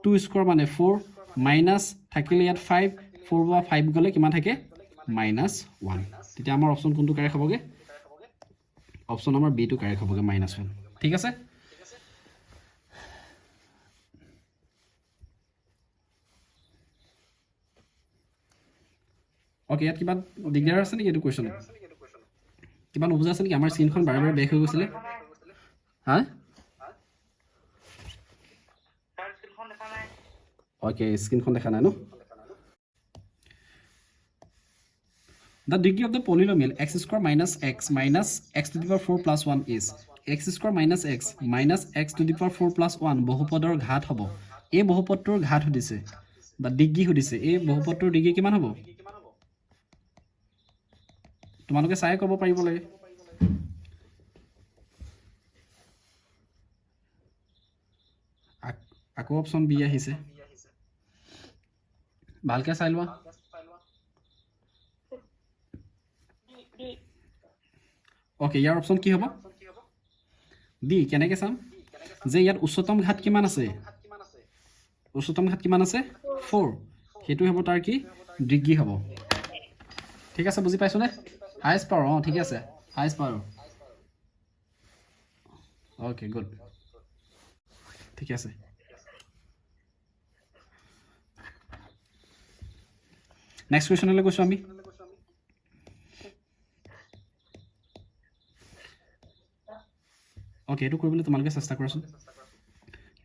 2 স্কোৱাৰ মানে 4 মাইনাছ থাকিলে ইয়াত 5 4 বা 5 গ'লে কিমান থাকে -1 তেতিয়া আমাৰ অপশ্যন কোনটো কাৰেক্ট হ'বগে অপশ্যন নম্বৰ বি টো কাৰেক্ট হ'বগে -1 ঠিক আছে ওকে ইয়াত কিবা দিগদাৰ আছে নেকি এইটো কোৱেশ্চন কিবা নুবুজা আছে নেকি আমাৰ স্ক্ৰীনখন বাৰে বাৰে বেক হৈ গৈছিলে হা তাৰ স্ক্ৰীনখন দেখা নাই ওকে স্ক্ৰীনখন দেখা নাই ন The degree of the polynomial x square minus x to the power 4 plus 1 is x square minus x to the power 4 plus 1 বহুপদৰ ঘাত হ'ব এই বহুপদটোৰ ঘাত সুধিছে বা ডিগ্ৰী সুধিছে এই বহুপদটোৰ ডিগ্ৰী কিমান হ'ব তোমালোকে চাই ক'ব পাৰিব লাগে আকৌ অপশ্যন বি আহিছে ভালকৈ চাই লোৱা ওকে ইয়াৰ অপশ্যন কি হ'ব ডি কেনেকৈ চাম যে ইয়াত উচ্চতম ঘাত কিমান আছে 4 সেইটো হ'ব তাৰ কি ডিগ্ৰী হ'ব ঠিক আছে বুজি পাইছনে হাইয়েষ্ট পাৱাৰ ঠিক আছে হাইয়েষ্ট পাৱাৰ ওকে গুড ঠিক আছে নেক্সট কুৱেশ্যনলৈ গৈছোঁ আমি ওকে এইটো কৰিবলৈ তোমালোকে চেষ্টা কৰাচোন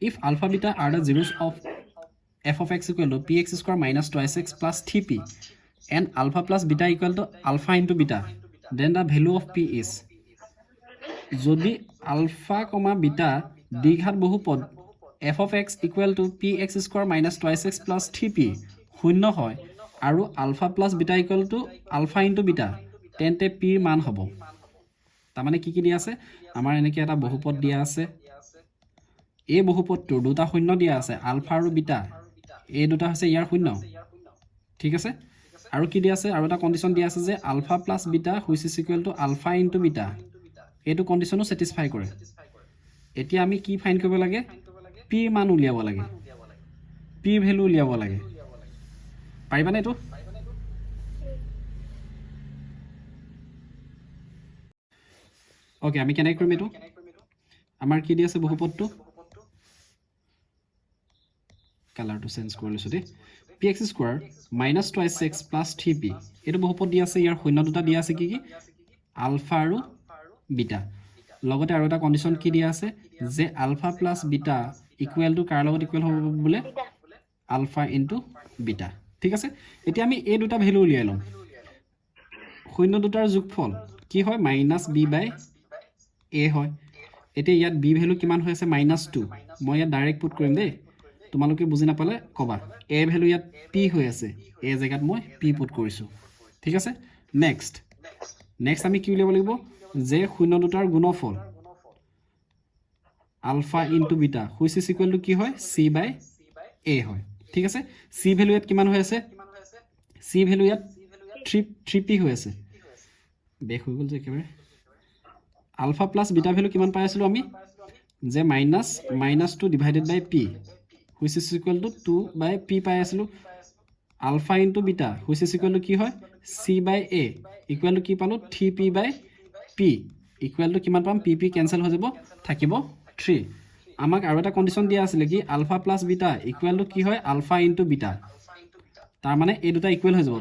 if alpha beta are the zeros of f of x equal to px square minus 2x plus 3p and alpha plus beta equal to alpha into beta then the value of p is যদি alpha comma beta দ্বিঘাত বহুপদ f of x equal to px square minus 2x plus 3p শূন্য হয় আৰু alpha plus beta equal to alpha into beta তেন্তে p মান হ'ব তাৰমানে কি দিয়া আছে আমাৰ এনেকৈ এটা বহুপদ দিয়া আছে এই বহুপদটোৰ দুটা শূন্য দিয়া আছে আলফা আৰু বিটা এই দুটা হৈছে ইয়াৰ শূন্য ঠিক আছে আৰু কি দিয়া আছে আৰু এটা কন্ডিশন দিয়া আছে যে alpha plus beta which is equal to alpha into beta এইটো কন্ডিশনো স্যাটিসফাই কৰে এতিয়া আমি কি ফাইন্ড কৰিব লাগে p মান উলিয়াব লাগে p ভ্যালু উলিয়াব লাগে পাৰিবানে এইটো ওকে আমি কেনেকৈ কৰিম এইটো আমাৰ কি দি আছে বহুপদটো কালাৰটো চেঞ্জ কৰি লৈছো দেই px square minus 2x plus 3p এইটো বহুপদ দি আছে ইয়াৰ শূন্য দুটা দি আছে কি কি আলফা আৰু বিটা লগতে আৰু এটা কন্ডিশন কি দি আছে যে alpha plus beta equal to কাৰ লগত ইকুৱেল হ'ব বলে আলফা ইনটু বিটা ঠিক আছে এতিয়া আমি এই দুটা ভ্যালু উলিয়াই লম শূন্য দুটাৰ যোগফল কি হয় -b/a হয় এতিয়া ইয়াত b ভ্যালু কিমান হৈ আছে -2 মই ইয়াত ডাইৰেক্ট পুট কৰিম দেই তোমালোকে বুজি নাপালে কবা a ভ্যালু ইয়াত p হৈ আছে a জায়গাত মই p পুট কৰিছো ঠিক আছে নেক্সট আমি কি উলিয়াব লাগিব যে শূন্য দুটাৰ গুণফল alpha into beta which is equal to কি হয় c/a হয় ঠিক আছে c ভ্যালু ইয়াত কিমান হৈ আছে c ভ্যালু ইয়াত 3p হৈ আছে বেক হৈ গল যে একেবাৰে আলফা প্লাস বিটা ভ্যালু কিমান পাই আছিলো আমি যে -2 divided by p which is equal to 2/p পাই আছিলো alpha into beta which is equal to কি হয় c/a equal to কি পালো 3p/p equal to কিমান পাম pp ক্যান্সেল হৈ যাব থাকিব 3 আমাক আৰু এটা কন্ডিশন দিয়া আছিল কি alpha plus beta equal to কি হয় আলফা ইনটু বিটা তাৰ মানে এই দুটা ইকুৱেল হৈ যাব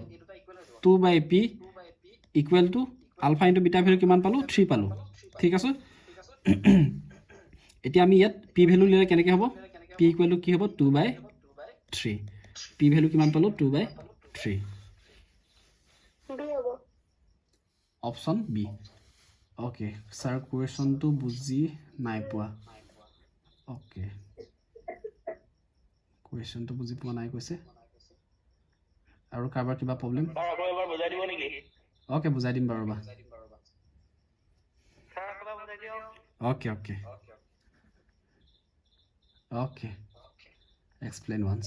2/p equal to alpha into beta value কিমান পালো 3 পালো ঠিক আছে এতিয়া আমি ইয়াত p ভ্যালু লিলে কেনেকৈ হ'ব p equal to কি হ'ব 2/3 p ভ্যালু কিমান পালো 2/3 অপশ্যন বি অ'কে ছাৰ কুৱেশ্যনটো বুজি নাই পোৱা অ'কে কুৱেশ্যনটো বুজি পোৱা নাই কৈছে আৰু কাৰোবাৰ কিবা প্ৰব্লেম ছাৰ আকৌ এবাৰ বুজাই দিব নেকি অ'কে বুজাই দিম বাৰু ৰ'বা ছাৰ আকৌ এবাৰ বুজাই দিয়ক okay okay okay explain once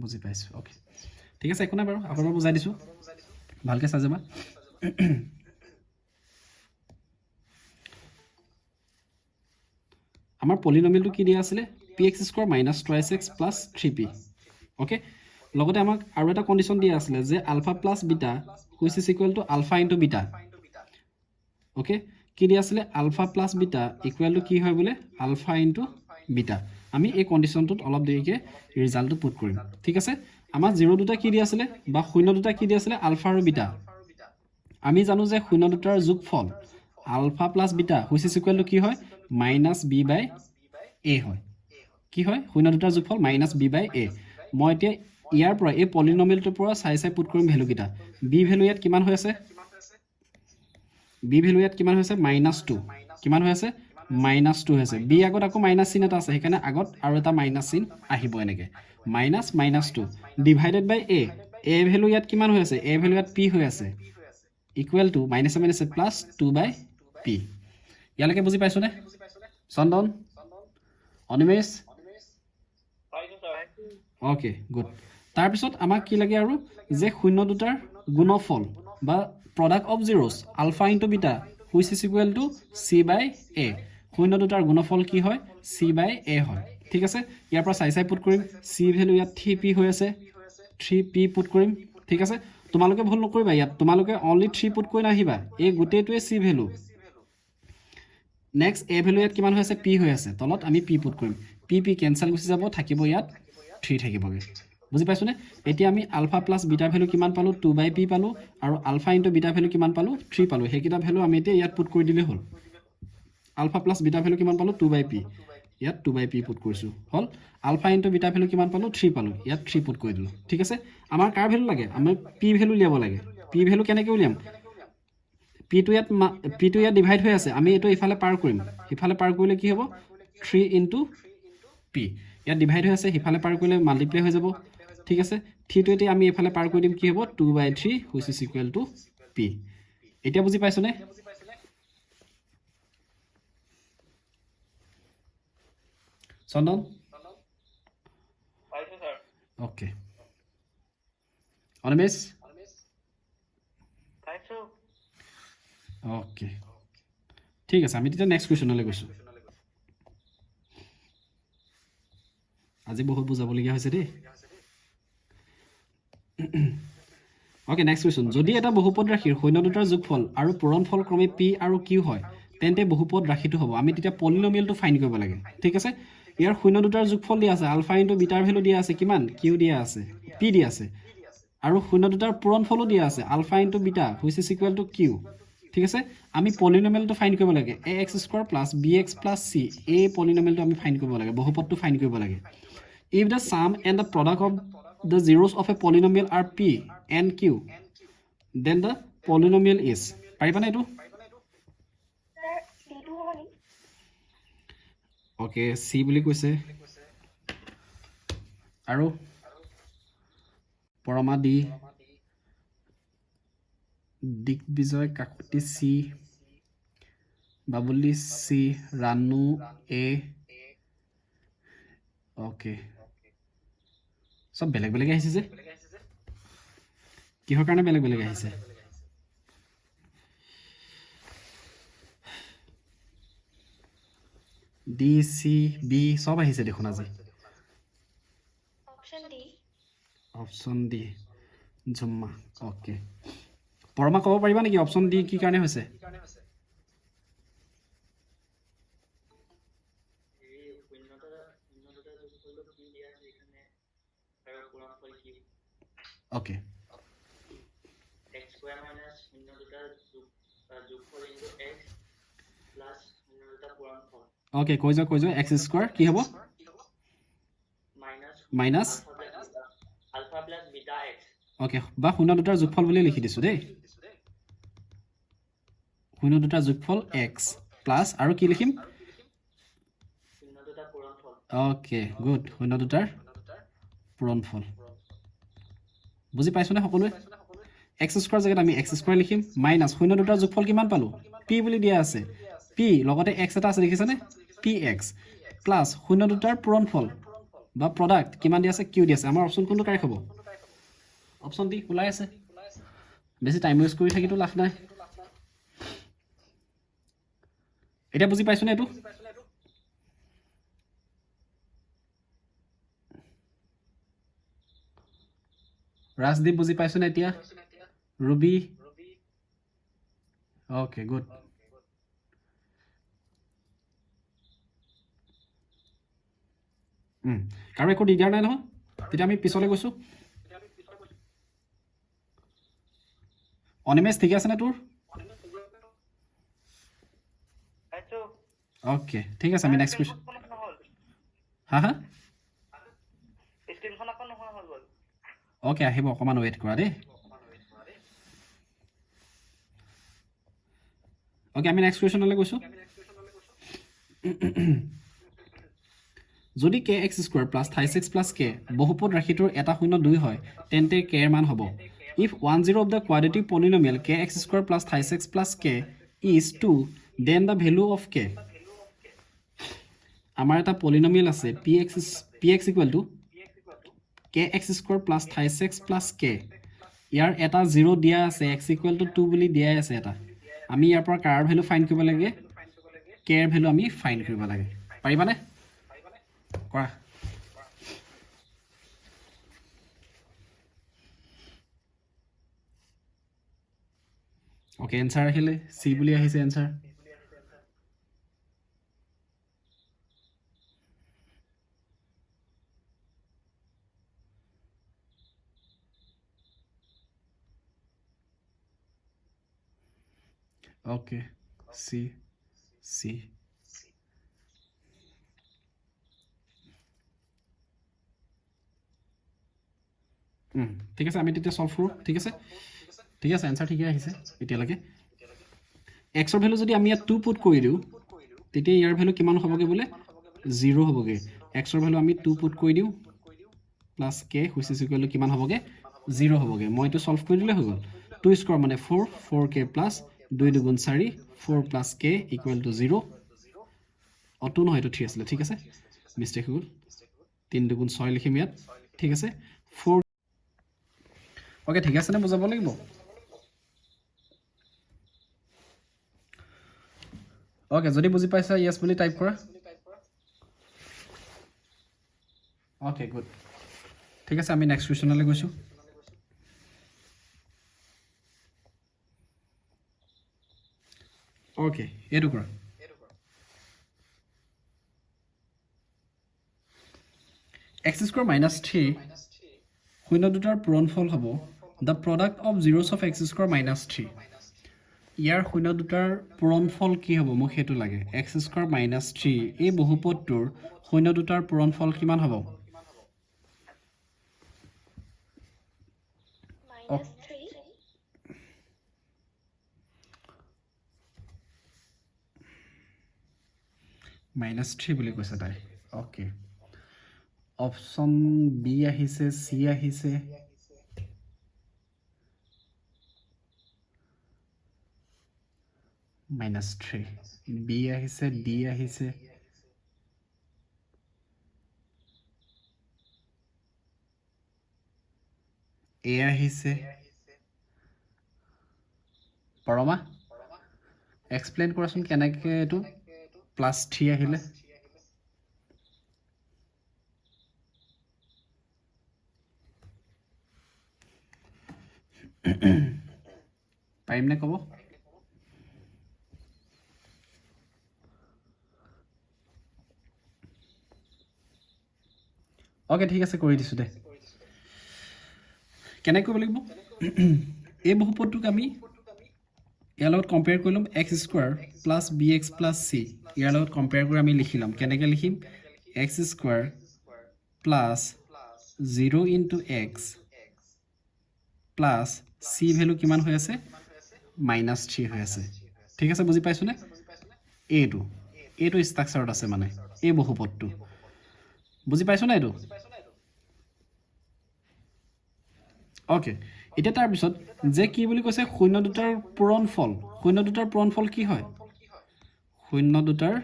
বুজি পাইছোঁ অ'কে ঠিক আছে একো নাই বাৰু আকৌ এবাৰ বুজাই দিছোঁ ভালকৈ চাই যাবা আমাৰ পলিনমিয়েলটো কি দিয়া আছিলে px² - 2x plus 3p okay লগতে আমাক আৰু এটা কণ্ডিশ্যন দিয়া আছিলে যে alpha plus beta which is equal to alpha into beta okay কি দিয়া আছিলে alpha plus beta equal to কি হয় বোলে আলফা ইনটু বিটা আমি এই কণ্ডিশ্যনটোত অলপ দেৰিকৈ ৰিজাল্টটো পুট কৰিম ঠিক আছে আমাৰ 0 দুটা কি দিয়া আছিলে বা 0 দুটা কি দিয়া আছিলে আলফা আৰু বিটা আমি জানো যে 0 দুটাৰ যোগফল alpha plus beta which is equal to কি হয় -b/a হয় কি হয় 0 দুটাৰ যোগফল -b/a মই এতিয়া ইয়াৰ পৰা এই পলিনমিয়েলটোৰ পৰা চাই পুট কৰিম ভেলুকেইটা b ভেলু ইয়াত কিমান হৈ আছে b ভেলু ইয়াত কিমান হৈছে -2 কিমান হৈ আছে -2 হৈছে b আগত আকৌ মাইনাছ চিন এটা আছে সেইকাৰণে আগত আৰু এটা মাইনাছ চিন আহিব এনেকৈ -2 ডিভাইডেড বাই a ভেলু ইয়াত কিমান হৈ আছে a ভেলু ইয়াত p হৈ আছে ইকুৱেল টু মাইনাছে প্লাছ 2/p ইয়ালৈকে বুজি পাইছোনে চন্দন অনিমেশ পাইছোঁ ছাৰ অ'কে গুড তাৰপিছত আমাক কি লাগে আৰু যে 0 দুটাৰ গুণফল বা product of zeros alpha into beta which is equal to c/a 0 দুটাৰ গুণফল কি হয় c/a হয় ঠিক আছে ইয়াৰ পৰা চাই পুট কৰিম c ভেলু ইয়াত 3p হৈ আছে 3p পুট কৰিম ঠিক আছে তোমালোকে ভুল নকৰিবা ইয়াত তোমালোকে অনলি 3 পুট কৰি নাহিবা এই গোটেইটোৱে c value next a value ইয়াত কিমান হৈ আছে p হৈ আছে তলত আমি p পুট কৰিম p কেনচেল গুচি যাব থাকিব ইয়াত 3 থাকিবগৈ বুজি পাইছোনে এতিয়া আমি আলফা প্লাছ বিটা ভেলু কিমান পালোঁ 2/p পালোঁ আৰু আলফা ইনটু বিটা ভেলু কিমান পালোঁ 3 পালোঁ সেইকেইটা ভেলু আমি এতিয়া ইয়াত পুট কৰি দিলেই হ'ল আলফা প্লাছ বিটা ভেলু কিমান পালোঁ 2/p ইয়াত 2/p পুট কৰিছোঁ হ'ল আলফা ইনটু বিটা ভেলু কিমান পালোঁ 3 পালোঁ ইয়াত 3 পুট কৰি দিলোঁ ঠিক আছে আমাৰ কাৰ ভেলু লাগে আমি p ভেলু উলিয়াব লাগে p ভেলু কেনেকৈ উলিয়াম পিটো ইয়াত ডিভাইড হৈ আছে আমি এইটো ইফালে পাৰ কৰিম ইফালে পাৰ কৰিলে কি হ'ব 3 ইনটু p ইয়াত ডিভাইড হৈ আছে সিফালে পাৰ কৰিলে মাল্টিপ্লাই হৈ যাব ঠিক আছে 3টো এতিয়া আমি ইফালে পাৰ কৰি দিম কি হ'ব 2/3 which is equal two p এতিয়া বুজি পাইছনে চন্দন পাইছোঁ ছাৰ অ'কে অনিমেশ পাইছোঁ অ'কে ঠিক আছে আমি তেতিয়া নেক্সট কুৱেশ্যনলৈ গৈছোঁ আজি বহুত বুজাবলগীয়া হৈছে দেই অ'কে নেক্সট কুৱেশ্যন যদি এটা বহুপদ ৰাশিৰ 0 দুটাৰ যোগফল আৰু পূৰণফল ক্ৰমে p আৰু q হয় তেন্তে বহুপদ ৰাশিটো হ'ব আমি তেতিয়া পলিনমিয়েলটো ফাইণ্ড কৰিব লাগে ঠিক আছে ইয়াৰ 0 দুটাৰ যোগফল দিয়া আছে আলফা ইনটু বিটাৰ ভেলু দিয়া আছে কিমান q দিয়া আছে p দিয়া আছে আৰু 0 দুটাৰ পূৰণফলো দিয়া আছে alpha into beta which is equal to q ঠিক আছে আমি পলিনমিয়েলটো ফাইণ্ড কৰিব লাগে ax² + bx + c এই পলিনমিয়েলটো আমি ফাইণ্ড কৰিব লাগে বহুপদটো ফাইণ্ড কৰিব লাগে if the sum and the product of the zeros of a polynomial are p and q then the polynomial is পাৰিবা না এইটো ওকে c বুলি কৈছে আৰু পৰমা d দিগ্বিজয় কাকতি c বাবুলি c ৰানু a ওকে সব বেলেগ বেলেগ আহিছে যে কিহৰ কাৰণে বেলেগ বেলেগ আহিছে ডি সি বি সব আহিছে দেখোন আজি অপশ্যন ডি জুম্মা ওকে পৰমা ক'ব পাৰিবা নেকি অপশ্যন ডি কি কাৰণে হৈছে ওকে x² - 0 দুটাৰ যোগফল ইনটু x প্লাছ 0 দুটা পূৰণফল ওকে কৈ যাওক x² কি হ'ব minus alpha plus beta x okay বা 0 দুটাৰ যোগফল বুলি লিখি দিছোঁ দেই শূন্য দুটাৰ যোগফল x প্লাছ আৰু কি লিখিম শূন্য দুটা পূৰণফল অ'কে গুড শূন্য দুটাৰ পূৰণফল বুজি পাইছোনে সকলোৱে x স্কোৱাৰ জেগাত আমি x স্কোৱাৰ লিখিম মাইনাছ শূন্য দুটাৰ যোগফল কিমান পালোঁ p বুলি দিয়া আছে p লগতে x এটা আছে দেখিছানে px প্লাছ শূন্য দুটাৰ পূৰণফল বা প্ৰডাক্ট কিমান দিয়া আছে q দিয়া আছে আমাৰ অপশ্যন কোনটো কাৰেক্ট হ'ব অপশ্যন ডি ওলাই আছে বেছি টাইম ৱেষ্ট কৰি থাকিতো লাভ নাই এতিয়া বুজি পাইছোনে এইটো ৰাজদীপ বুজি পাইছোনে এতিয়া ৰুবি অ'কে গুড কাৰো একো দিগদাৰ নাই নহয় তেতিয়া আমি পিছলৈ গৈছোঁ অনিমেশ ঠিকে আছেনে তোৰ অ'কে ঠিক আছে আমি নেক্সট কুৱেশ্যন হা হা অ'কে আহিব অকণমান ৱেইট কৰা দেই অ'কে আমি নেক্সট কুৱেশ্যনলৈ গৈছোঁ যদি কে এক্স স্কুৱাৰ প্লাছ 36 প্লাছ কে বহুপদ ৰাশিটোৰ এটা শূন্য 2 হয় তেন্তে কে ৰ মান হ'ব if 10 of the quadratic polynomial kx square plus 36 plus k is 2 then the value of k আমাৰ এটা পলিনমিয়াল আছে px equal to kx square plus 36 plus k ইয়াৰ এটা 0 দিয়া আছে x equal to 2 বুলি দিয়া আছে এটা আমি ইয়াৰ পৰা কাৰ ভ্যালু ফাইন্ড কৰিব লাগে k ৰ ভ্যালু আমি ফাইন্ড কৰিব লাগে পাৰিবানে কৰা ওকে এনসাৰ আহিলে সি বুলি আহিছে এনসাৰ ওকে সি সি ঠিক আছে আমি তেতিয়া সলভ কৰোঁ ঠিক আছে এনসাৰ ঠিকে আহিছে এতিয়ালৈকে x ৰ ভ্যালু যদি আমি ইয়াত 2 পুট কৰি দিওঁ তেতিয়া ইয়াৰ ভ্যালু কিমান হ'বগে বোলে 0 হ'বগে x ৰ ভ্যালু আমি 2 পুট কৰি দিওঁ plus k which is equal to কিমান হ'বগে 0 হ'বগে মই এটো সলভ কৰি দিলে হৈ গ'ল 2 স্কয়াৰ মানে 4 4k প্লাস 2 দুগুণ 4 4 plus k equal to 0 auto নহয় এটো 3 আছিল ঠিক আছে মিস্টেক হৈ গ'ল 3 দুগুণ 6 লিখিম ইয়াত ঠিক আছে 4 ওকে ঠিক আছে না বুজাব লাগিব ওকে যদি বুজি পাইছা ইয়েস বুলি টাইপ কৰা ওকে গুড ঠিক আছে আমি নেক্সট কোৱেশ্যনলৈ গৈছো ওকে এটো কৰা x square minus 3 শূন্য দুটাৰ পূৰণফল হ'ব the product of zeros of x square minus 3 ইয়াৰ শূন্য দুটাৰ পূৰণফল কি হ'ব মোক হেতু লাগে x square minus 3 এই বহুপদটোৰ শূন্য দুটাৰ পূৰণফল কিমান হ'ব minus 3 বুলি কৈছে তাই ওকে অপশন বি আহিছে সি আহিছে minus 3 b আহিছে d আহিছে a আহিছে পৰমা এক্সপ্লেইন কৰাচোন কেনেকৈ এটো +3 আহিলে পাৰিম নে ক'ব ওকে ঠিক আছে কৰি দিছো দে কেনে কৰিব লাগিব এই বহুপদটোক আমি ইয়াৰ লগত কম্পেয়াৰ কৰিলম x square plus bx plus c ইয়াৰ লগত কম্পেয়াৰ কৰি আমি লিখিলাম কেনেকৈ লিখিম x square plus 0 * x plus c value কিমান হৈ আছে -3 হৈ আছে ঠিক আছে বুজি পাইছোনে এইটো ষ্ট্ৰাকচাৰত আছে মানে এই বহুপদটো বুজি পাইছোনে এইটো ওকে এতিয়া তাৰ পিছত যে কি বুলি কৈছে শূন্য দুটাৰ পূৰণফল কি হয় শূন্য দুটাৰ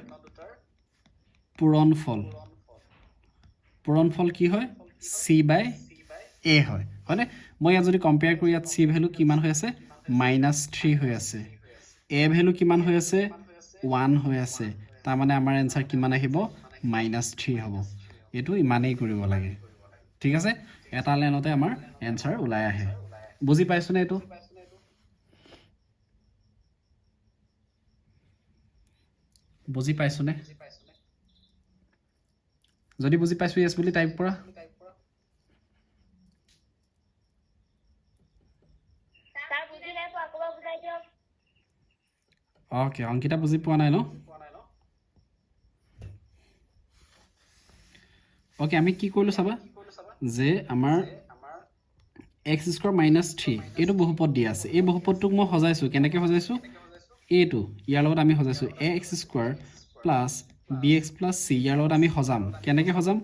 পূৰণফল কি হয় c/a হয় হয়নে মই ইয়াত যদি কম্পেয়াৰ কৰি ইয়াত c ভ্যালু কিমান হৈ আছে -3 হৈ আছে a ভ্যালু কিমান হৈ আছে 1 হৈ আছে তাৰ মানে আমাৰ এনসাৰ কিমান আহিব -3 হ'ব এটো ইমানেই কৰিব লাগে ঠিক আছে এটা লাইনতে আমাৰ এনসাৰ ওলাই আহে বুজি পাইছনে এটো বুজি পাইছনে যদি বুজি পাইছো yes বুলি টাইপ কৰা স্যাৰ বুঝি নাই তো আকবা বুঝাই দিও ওকে অংকিতা বুজি পোৱা নাই ন ওকে আমি কি কৰিলো চাবা যে আমাৰ x² - 3 এটো বহুপদ দিয়া আছে এই বহুপদটোক মই সজাইছো কেনেকৈ সজাইছো এটো ইয়াৰ লগত আমি সজাইছো ax² + bx + c ইয়াৰ লগত আমি সজাম কেনেকৈ সজাম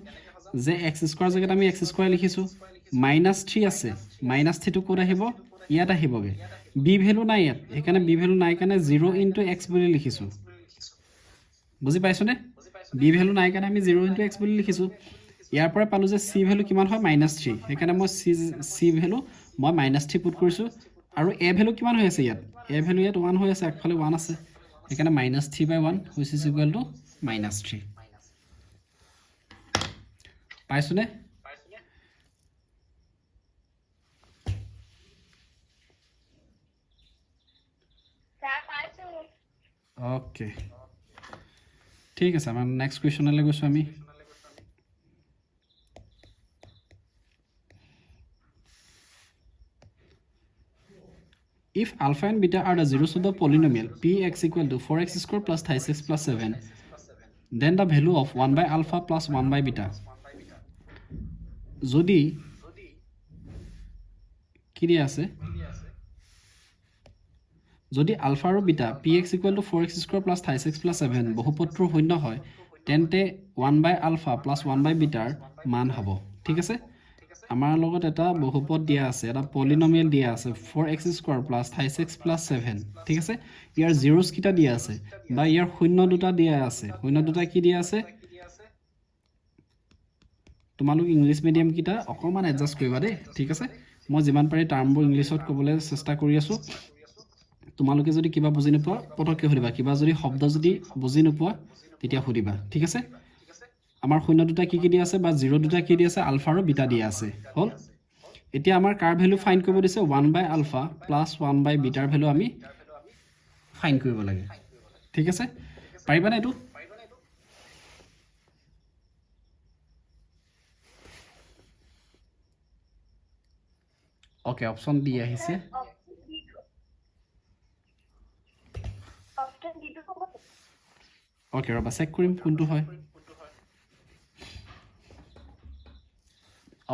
যে x² জগত আমি x² লিখিছো -3 আছে -3 টো ক'ত আহিব ইয়াত আহিবগে b ভ্যালু নাই ইয়াত এখানে b ভ্যালু নাই কাৰণে 0 * x বুলি লিখিছো বুজি পাইছনে b ভ্যালু নাই কাৰণে আমি 0 * x বুলি লিখিছো ইয়াৰ পৰা পালো যে c ভ্যালু কিমান হয় -3 এখানে মই c ভ্যালু মই -3 পুট কৰিছো আৰু a ভ্যালু কিমান হৈ আছে ইয়াত a ভ্যালু ইয়াত 1 হৈ আছে একফালে 1 আছে এখানে -3/1 which is equal to -3 পাইছনে স্যার পাইছো ওকে ঠিক আছে আমাৰ নেক্সট কোৱেশ্চনলৈ গৈছো আমি If alpha and beta are the zeros of the polynomial px = 4x² + 5x + 7, then the value of 1/alpha plus 1/beta. যদি কি দিয়া আছে যদি আলফা আৰু বিটা px = 4x² + 5x + 7 বহুপদটোৰ শূন্য হয় তেন্তে 1/alpha plus 1/beta মান হ'ব ঠিক আছে আমাৰ লগত এটা বহুপদ দিয়া আছে এটা পলিনোমিয়াল দিয়া আছে 4x² + 5x + 7 ঠিক আছে ইয়াৰ zeros কিটা দিয়া আছে বা ইয়াৰ শূন্য দুটা দিয়া আছে শূন্য দুটা কি দিয়া আছে তোমালোক ইংলিশ মিডিয়াম কিটা অকমান এডজাস্ট কৰিবা দেই ঠিক আছে মই যিমান পাৰি টাৰ্মবোৰ ইংলিশত ক'বলৈ চেষ্টা কৰি আছো তোমালোকে যদি কিবা বুজি নোপোৱা পটককৈ সুধিবা কিবা যদি শব্দ যদি বুজি নোপোৱা তেতিয়া সুধিবা ঠিক আছে আমাৰ শূন্য দুটা কি দিয়া আছে বা 0 দুটা কি দিয়া আছে আলফা আৰু বিটা দিয়া আছে হল এতিয়া আমাৰ কাৰ ভ্যালু ফাইন্ড কৰিব দিছে 1/alpha plus 1/beta ভ্যালু আমি ফাইন্ড কৰিব লাগে ঠিক আছে পাৰিবা না এটো ওকে অপচন ডি আহিছে অপশন ডি তো কত ওকে ৰবা চেক কৰিম কোনটো হয়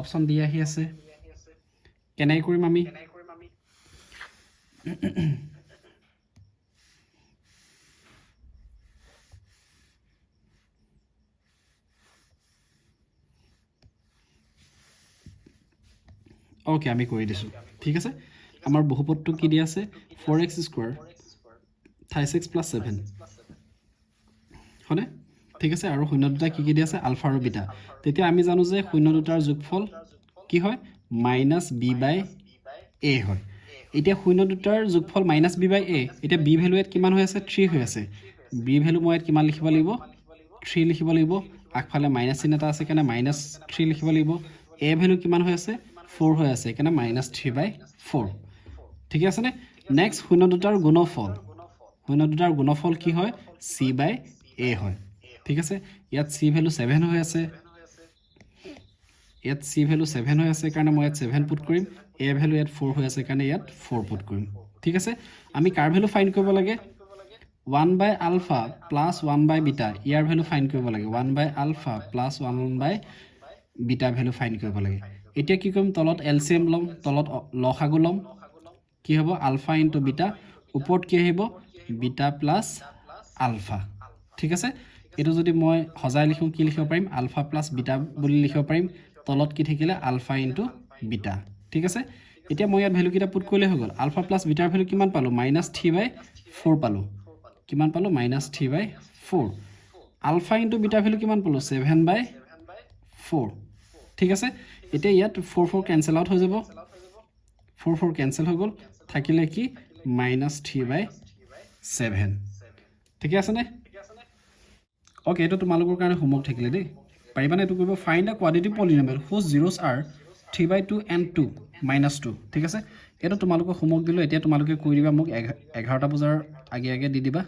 অপচন ডি আহি আছে কেনেকৈ কৰিম আমি ওকে আমি কৰি দিছো ঠিক আছে আমাৰ বহুপদটো কি দিয়া আছে 4x² 5x + 7 হনে ঠিক আছে আৰু শূন্য দুটা কি দিয়া আছে আলফা আৰু বিটা তেতিয়া আমি জানো যে শূন্য দুটাৰ যোগফল কি হয় -b/a হয় এতিয়া শূন্য দুটাৰ যোগফল -b/a এতিয়া b ভ্যালু ইয়াত কিমান হৈ আছে 3 হৈ আছে b ভ্যালু মই ইয়াত কিমান লিখিব লাগিব 3 লিখিব লাগিব আগফালে মাইনাস চিহ্ন এটা আছে কাৰণে -3 লিখিব লাগিব a ভ্যালু কিমান হৈ আছে 4 হৈ আছে কাৰণে -3/4 ঠিক আছে নে নেক্সট শূন্য দুটাৰ গুণফল কি হয় c/a হয় ঠিক আছে ইয়াত c ভ্যালু 7 হৈ আছে ইয়াত c ভ্যালু 7 হৈ আছে কাৰণে মই ইয়াত 7 পুট কৰিম a ভ্যালু ইয়াত 4 হৈ আছে কাৰণে ইয়াত 4 পুট কৰিম ঠিক আছে আমি কাৰ ভ্যালু ফাইন্ড কৰিব লাগে 1/alpha plus 1/beta ইয়াৰ ভ্যালু ফাইন্ড কৰিব লাগে 1/alpha plus 1/beta value find কৰিব লাগে এতিয়া কি কৰিম তলত এলসিএম লম তলত লসাগু লম কি হ'ব আলফা * বিটা ওপৰত কি আহিব বিটা প্লাছ আলফা ঠিক আছে এইটো যদি মই সজাই লিখোঁ কি লিখিব পাৰিম আলফা প্লাছ বিটা বুলি লিখিব পাৰিম তলত কি থাকিলে আলফা ইনটু বিটা ঠিক আছে এতিয়া মই ইয়াত ভ্যালু কিটা পুট কৰিলে হৈ গ'ল আলফা প্লাছ বিটাৰ ভ্যালু কিমান পালো -3/4 পালো কিমান পালো -3/4 আলফা ইনটু বিটাৰ ভ্যালু কিমান পালো 7/4 ঠিক আছে এতিয়া ইয়াত 4 4 কেনসেল আউট হৈ যাব 4 4 কেনসেল হৈ গ'ল থাকিলে কি -3/7 ঠিক আছে নে ওকে এটো তোমালোকৰ কাৰণে হোমৱৰ্ক থাকিলে দেই পাৰিবানে এটো কৰিব ফাইন্ড আ কোৱাড্ৰেটিক পলিনোমিয়েল হুজ জিৰোস আৰ 3/2 and 2 -2 ঠিক আছে এটো তোমালোকক হোমৱৰ্ক দিলো এতিয়া তোমালোকে কৰি দিবা মোক 11টা বজাৰ আগে আগে দি দিবা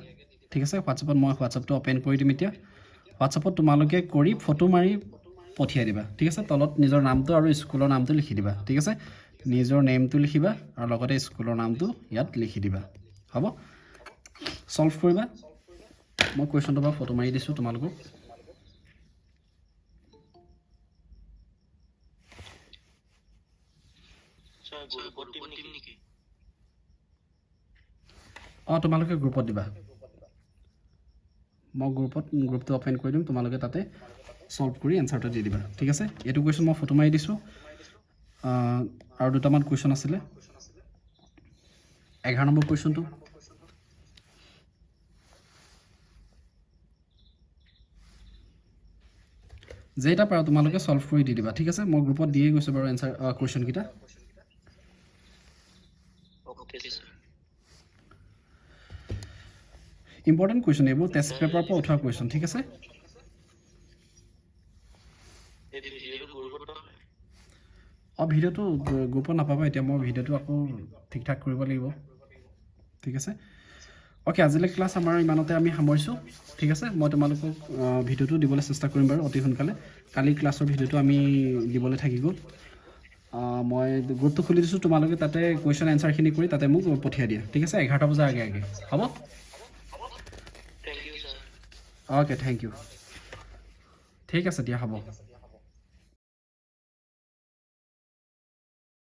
ঠিক আছে হোৱাটছএপত মই হোৱাটছএপটো ওপেন কৰি দিম এতিয়া হোৱাটছএপত তোমালোকে কৰি ফটো মাৰি পঠিয়াই দিবা ঠিক আছে তলত নিজৰ নামটো আৰু স্কুলৰ নামটো লিখি দিবা ঠিক আছে নিজৰ নেমটো লিখিবা আৰু লগতে স্কুলৰ নামটো ইয়াত লিখি দিবা হ'ব সলভ কৰিবা মই কোৱেশ্চনটো বা ফটো মাৰি দিছো তোমালোকক স্যাৰ গ্ৰুপত টিম নেকি তোমালোকে গ্ৰুপত দিবা মই গ্ৰুপটো ওপেন কৰি দিম তোমালোকে তাতে সলভ কৰি এনসাৰটো দি দিবা ঠিক আছে এটো কোৱেশ্চন মই ফটো মাৰি দিছো আৰু দুটামান কোৱেশ্চন আছিল 11 নম্বৰ কোৱেশ্চনটো যেটা পাৰা তোমালোকে সলভ কৰি দি দিবা ঠিক আছে মই গ্ৰুপত দিয়ে গৈছো বাৰু এনসাৰ কোৱেশ্চন কিটা ওকে স্যাৰ ইম্পৰ্টেন্ট কোৱেশ্চন এইবোৰ টেষ্ট পেপাৰ পৰা উঠোৱা কোৱেশ্চন ঠিক আছে এই ভিডিওটো গ্ৰুপত ভিডিওটো গ্ৰুপত নাপাবা এতিয়া মই ভিডিওটো আকৌ ঠিক ঠাক কৰিব লাগিব ঠিক আছে ওকে আজিলৈ ক্লাছ আমাৰ ইমানতে আমি সামৰিছো ঠিক আছে মই তোমালোকক ভিডিওটো দিবলৈ চেষ্টা কৰিম বাৰু অতি সোনকালে কালি ক্লাছৰ ভিডিওটো আমি দিবলৈ থাকি গ'ল মই গ্ৰুপটো খুলি দিছো তোমালোকে তাতে কোৱেশ্চন এনসাৰখিনি কৰি তাতে মোক পঠিয়াই দিয়া ঠিক আছে 11টা বজাৰ আগে আগে হ'ব thank you sir okay thank you ঠিক আছে দিয়া হ'ব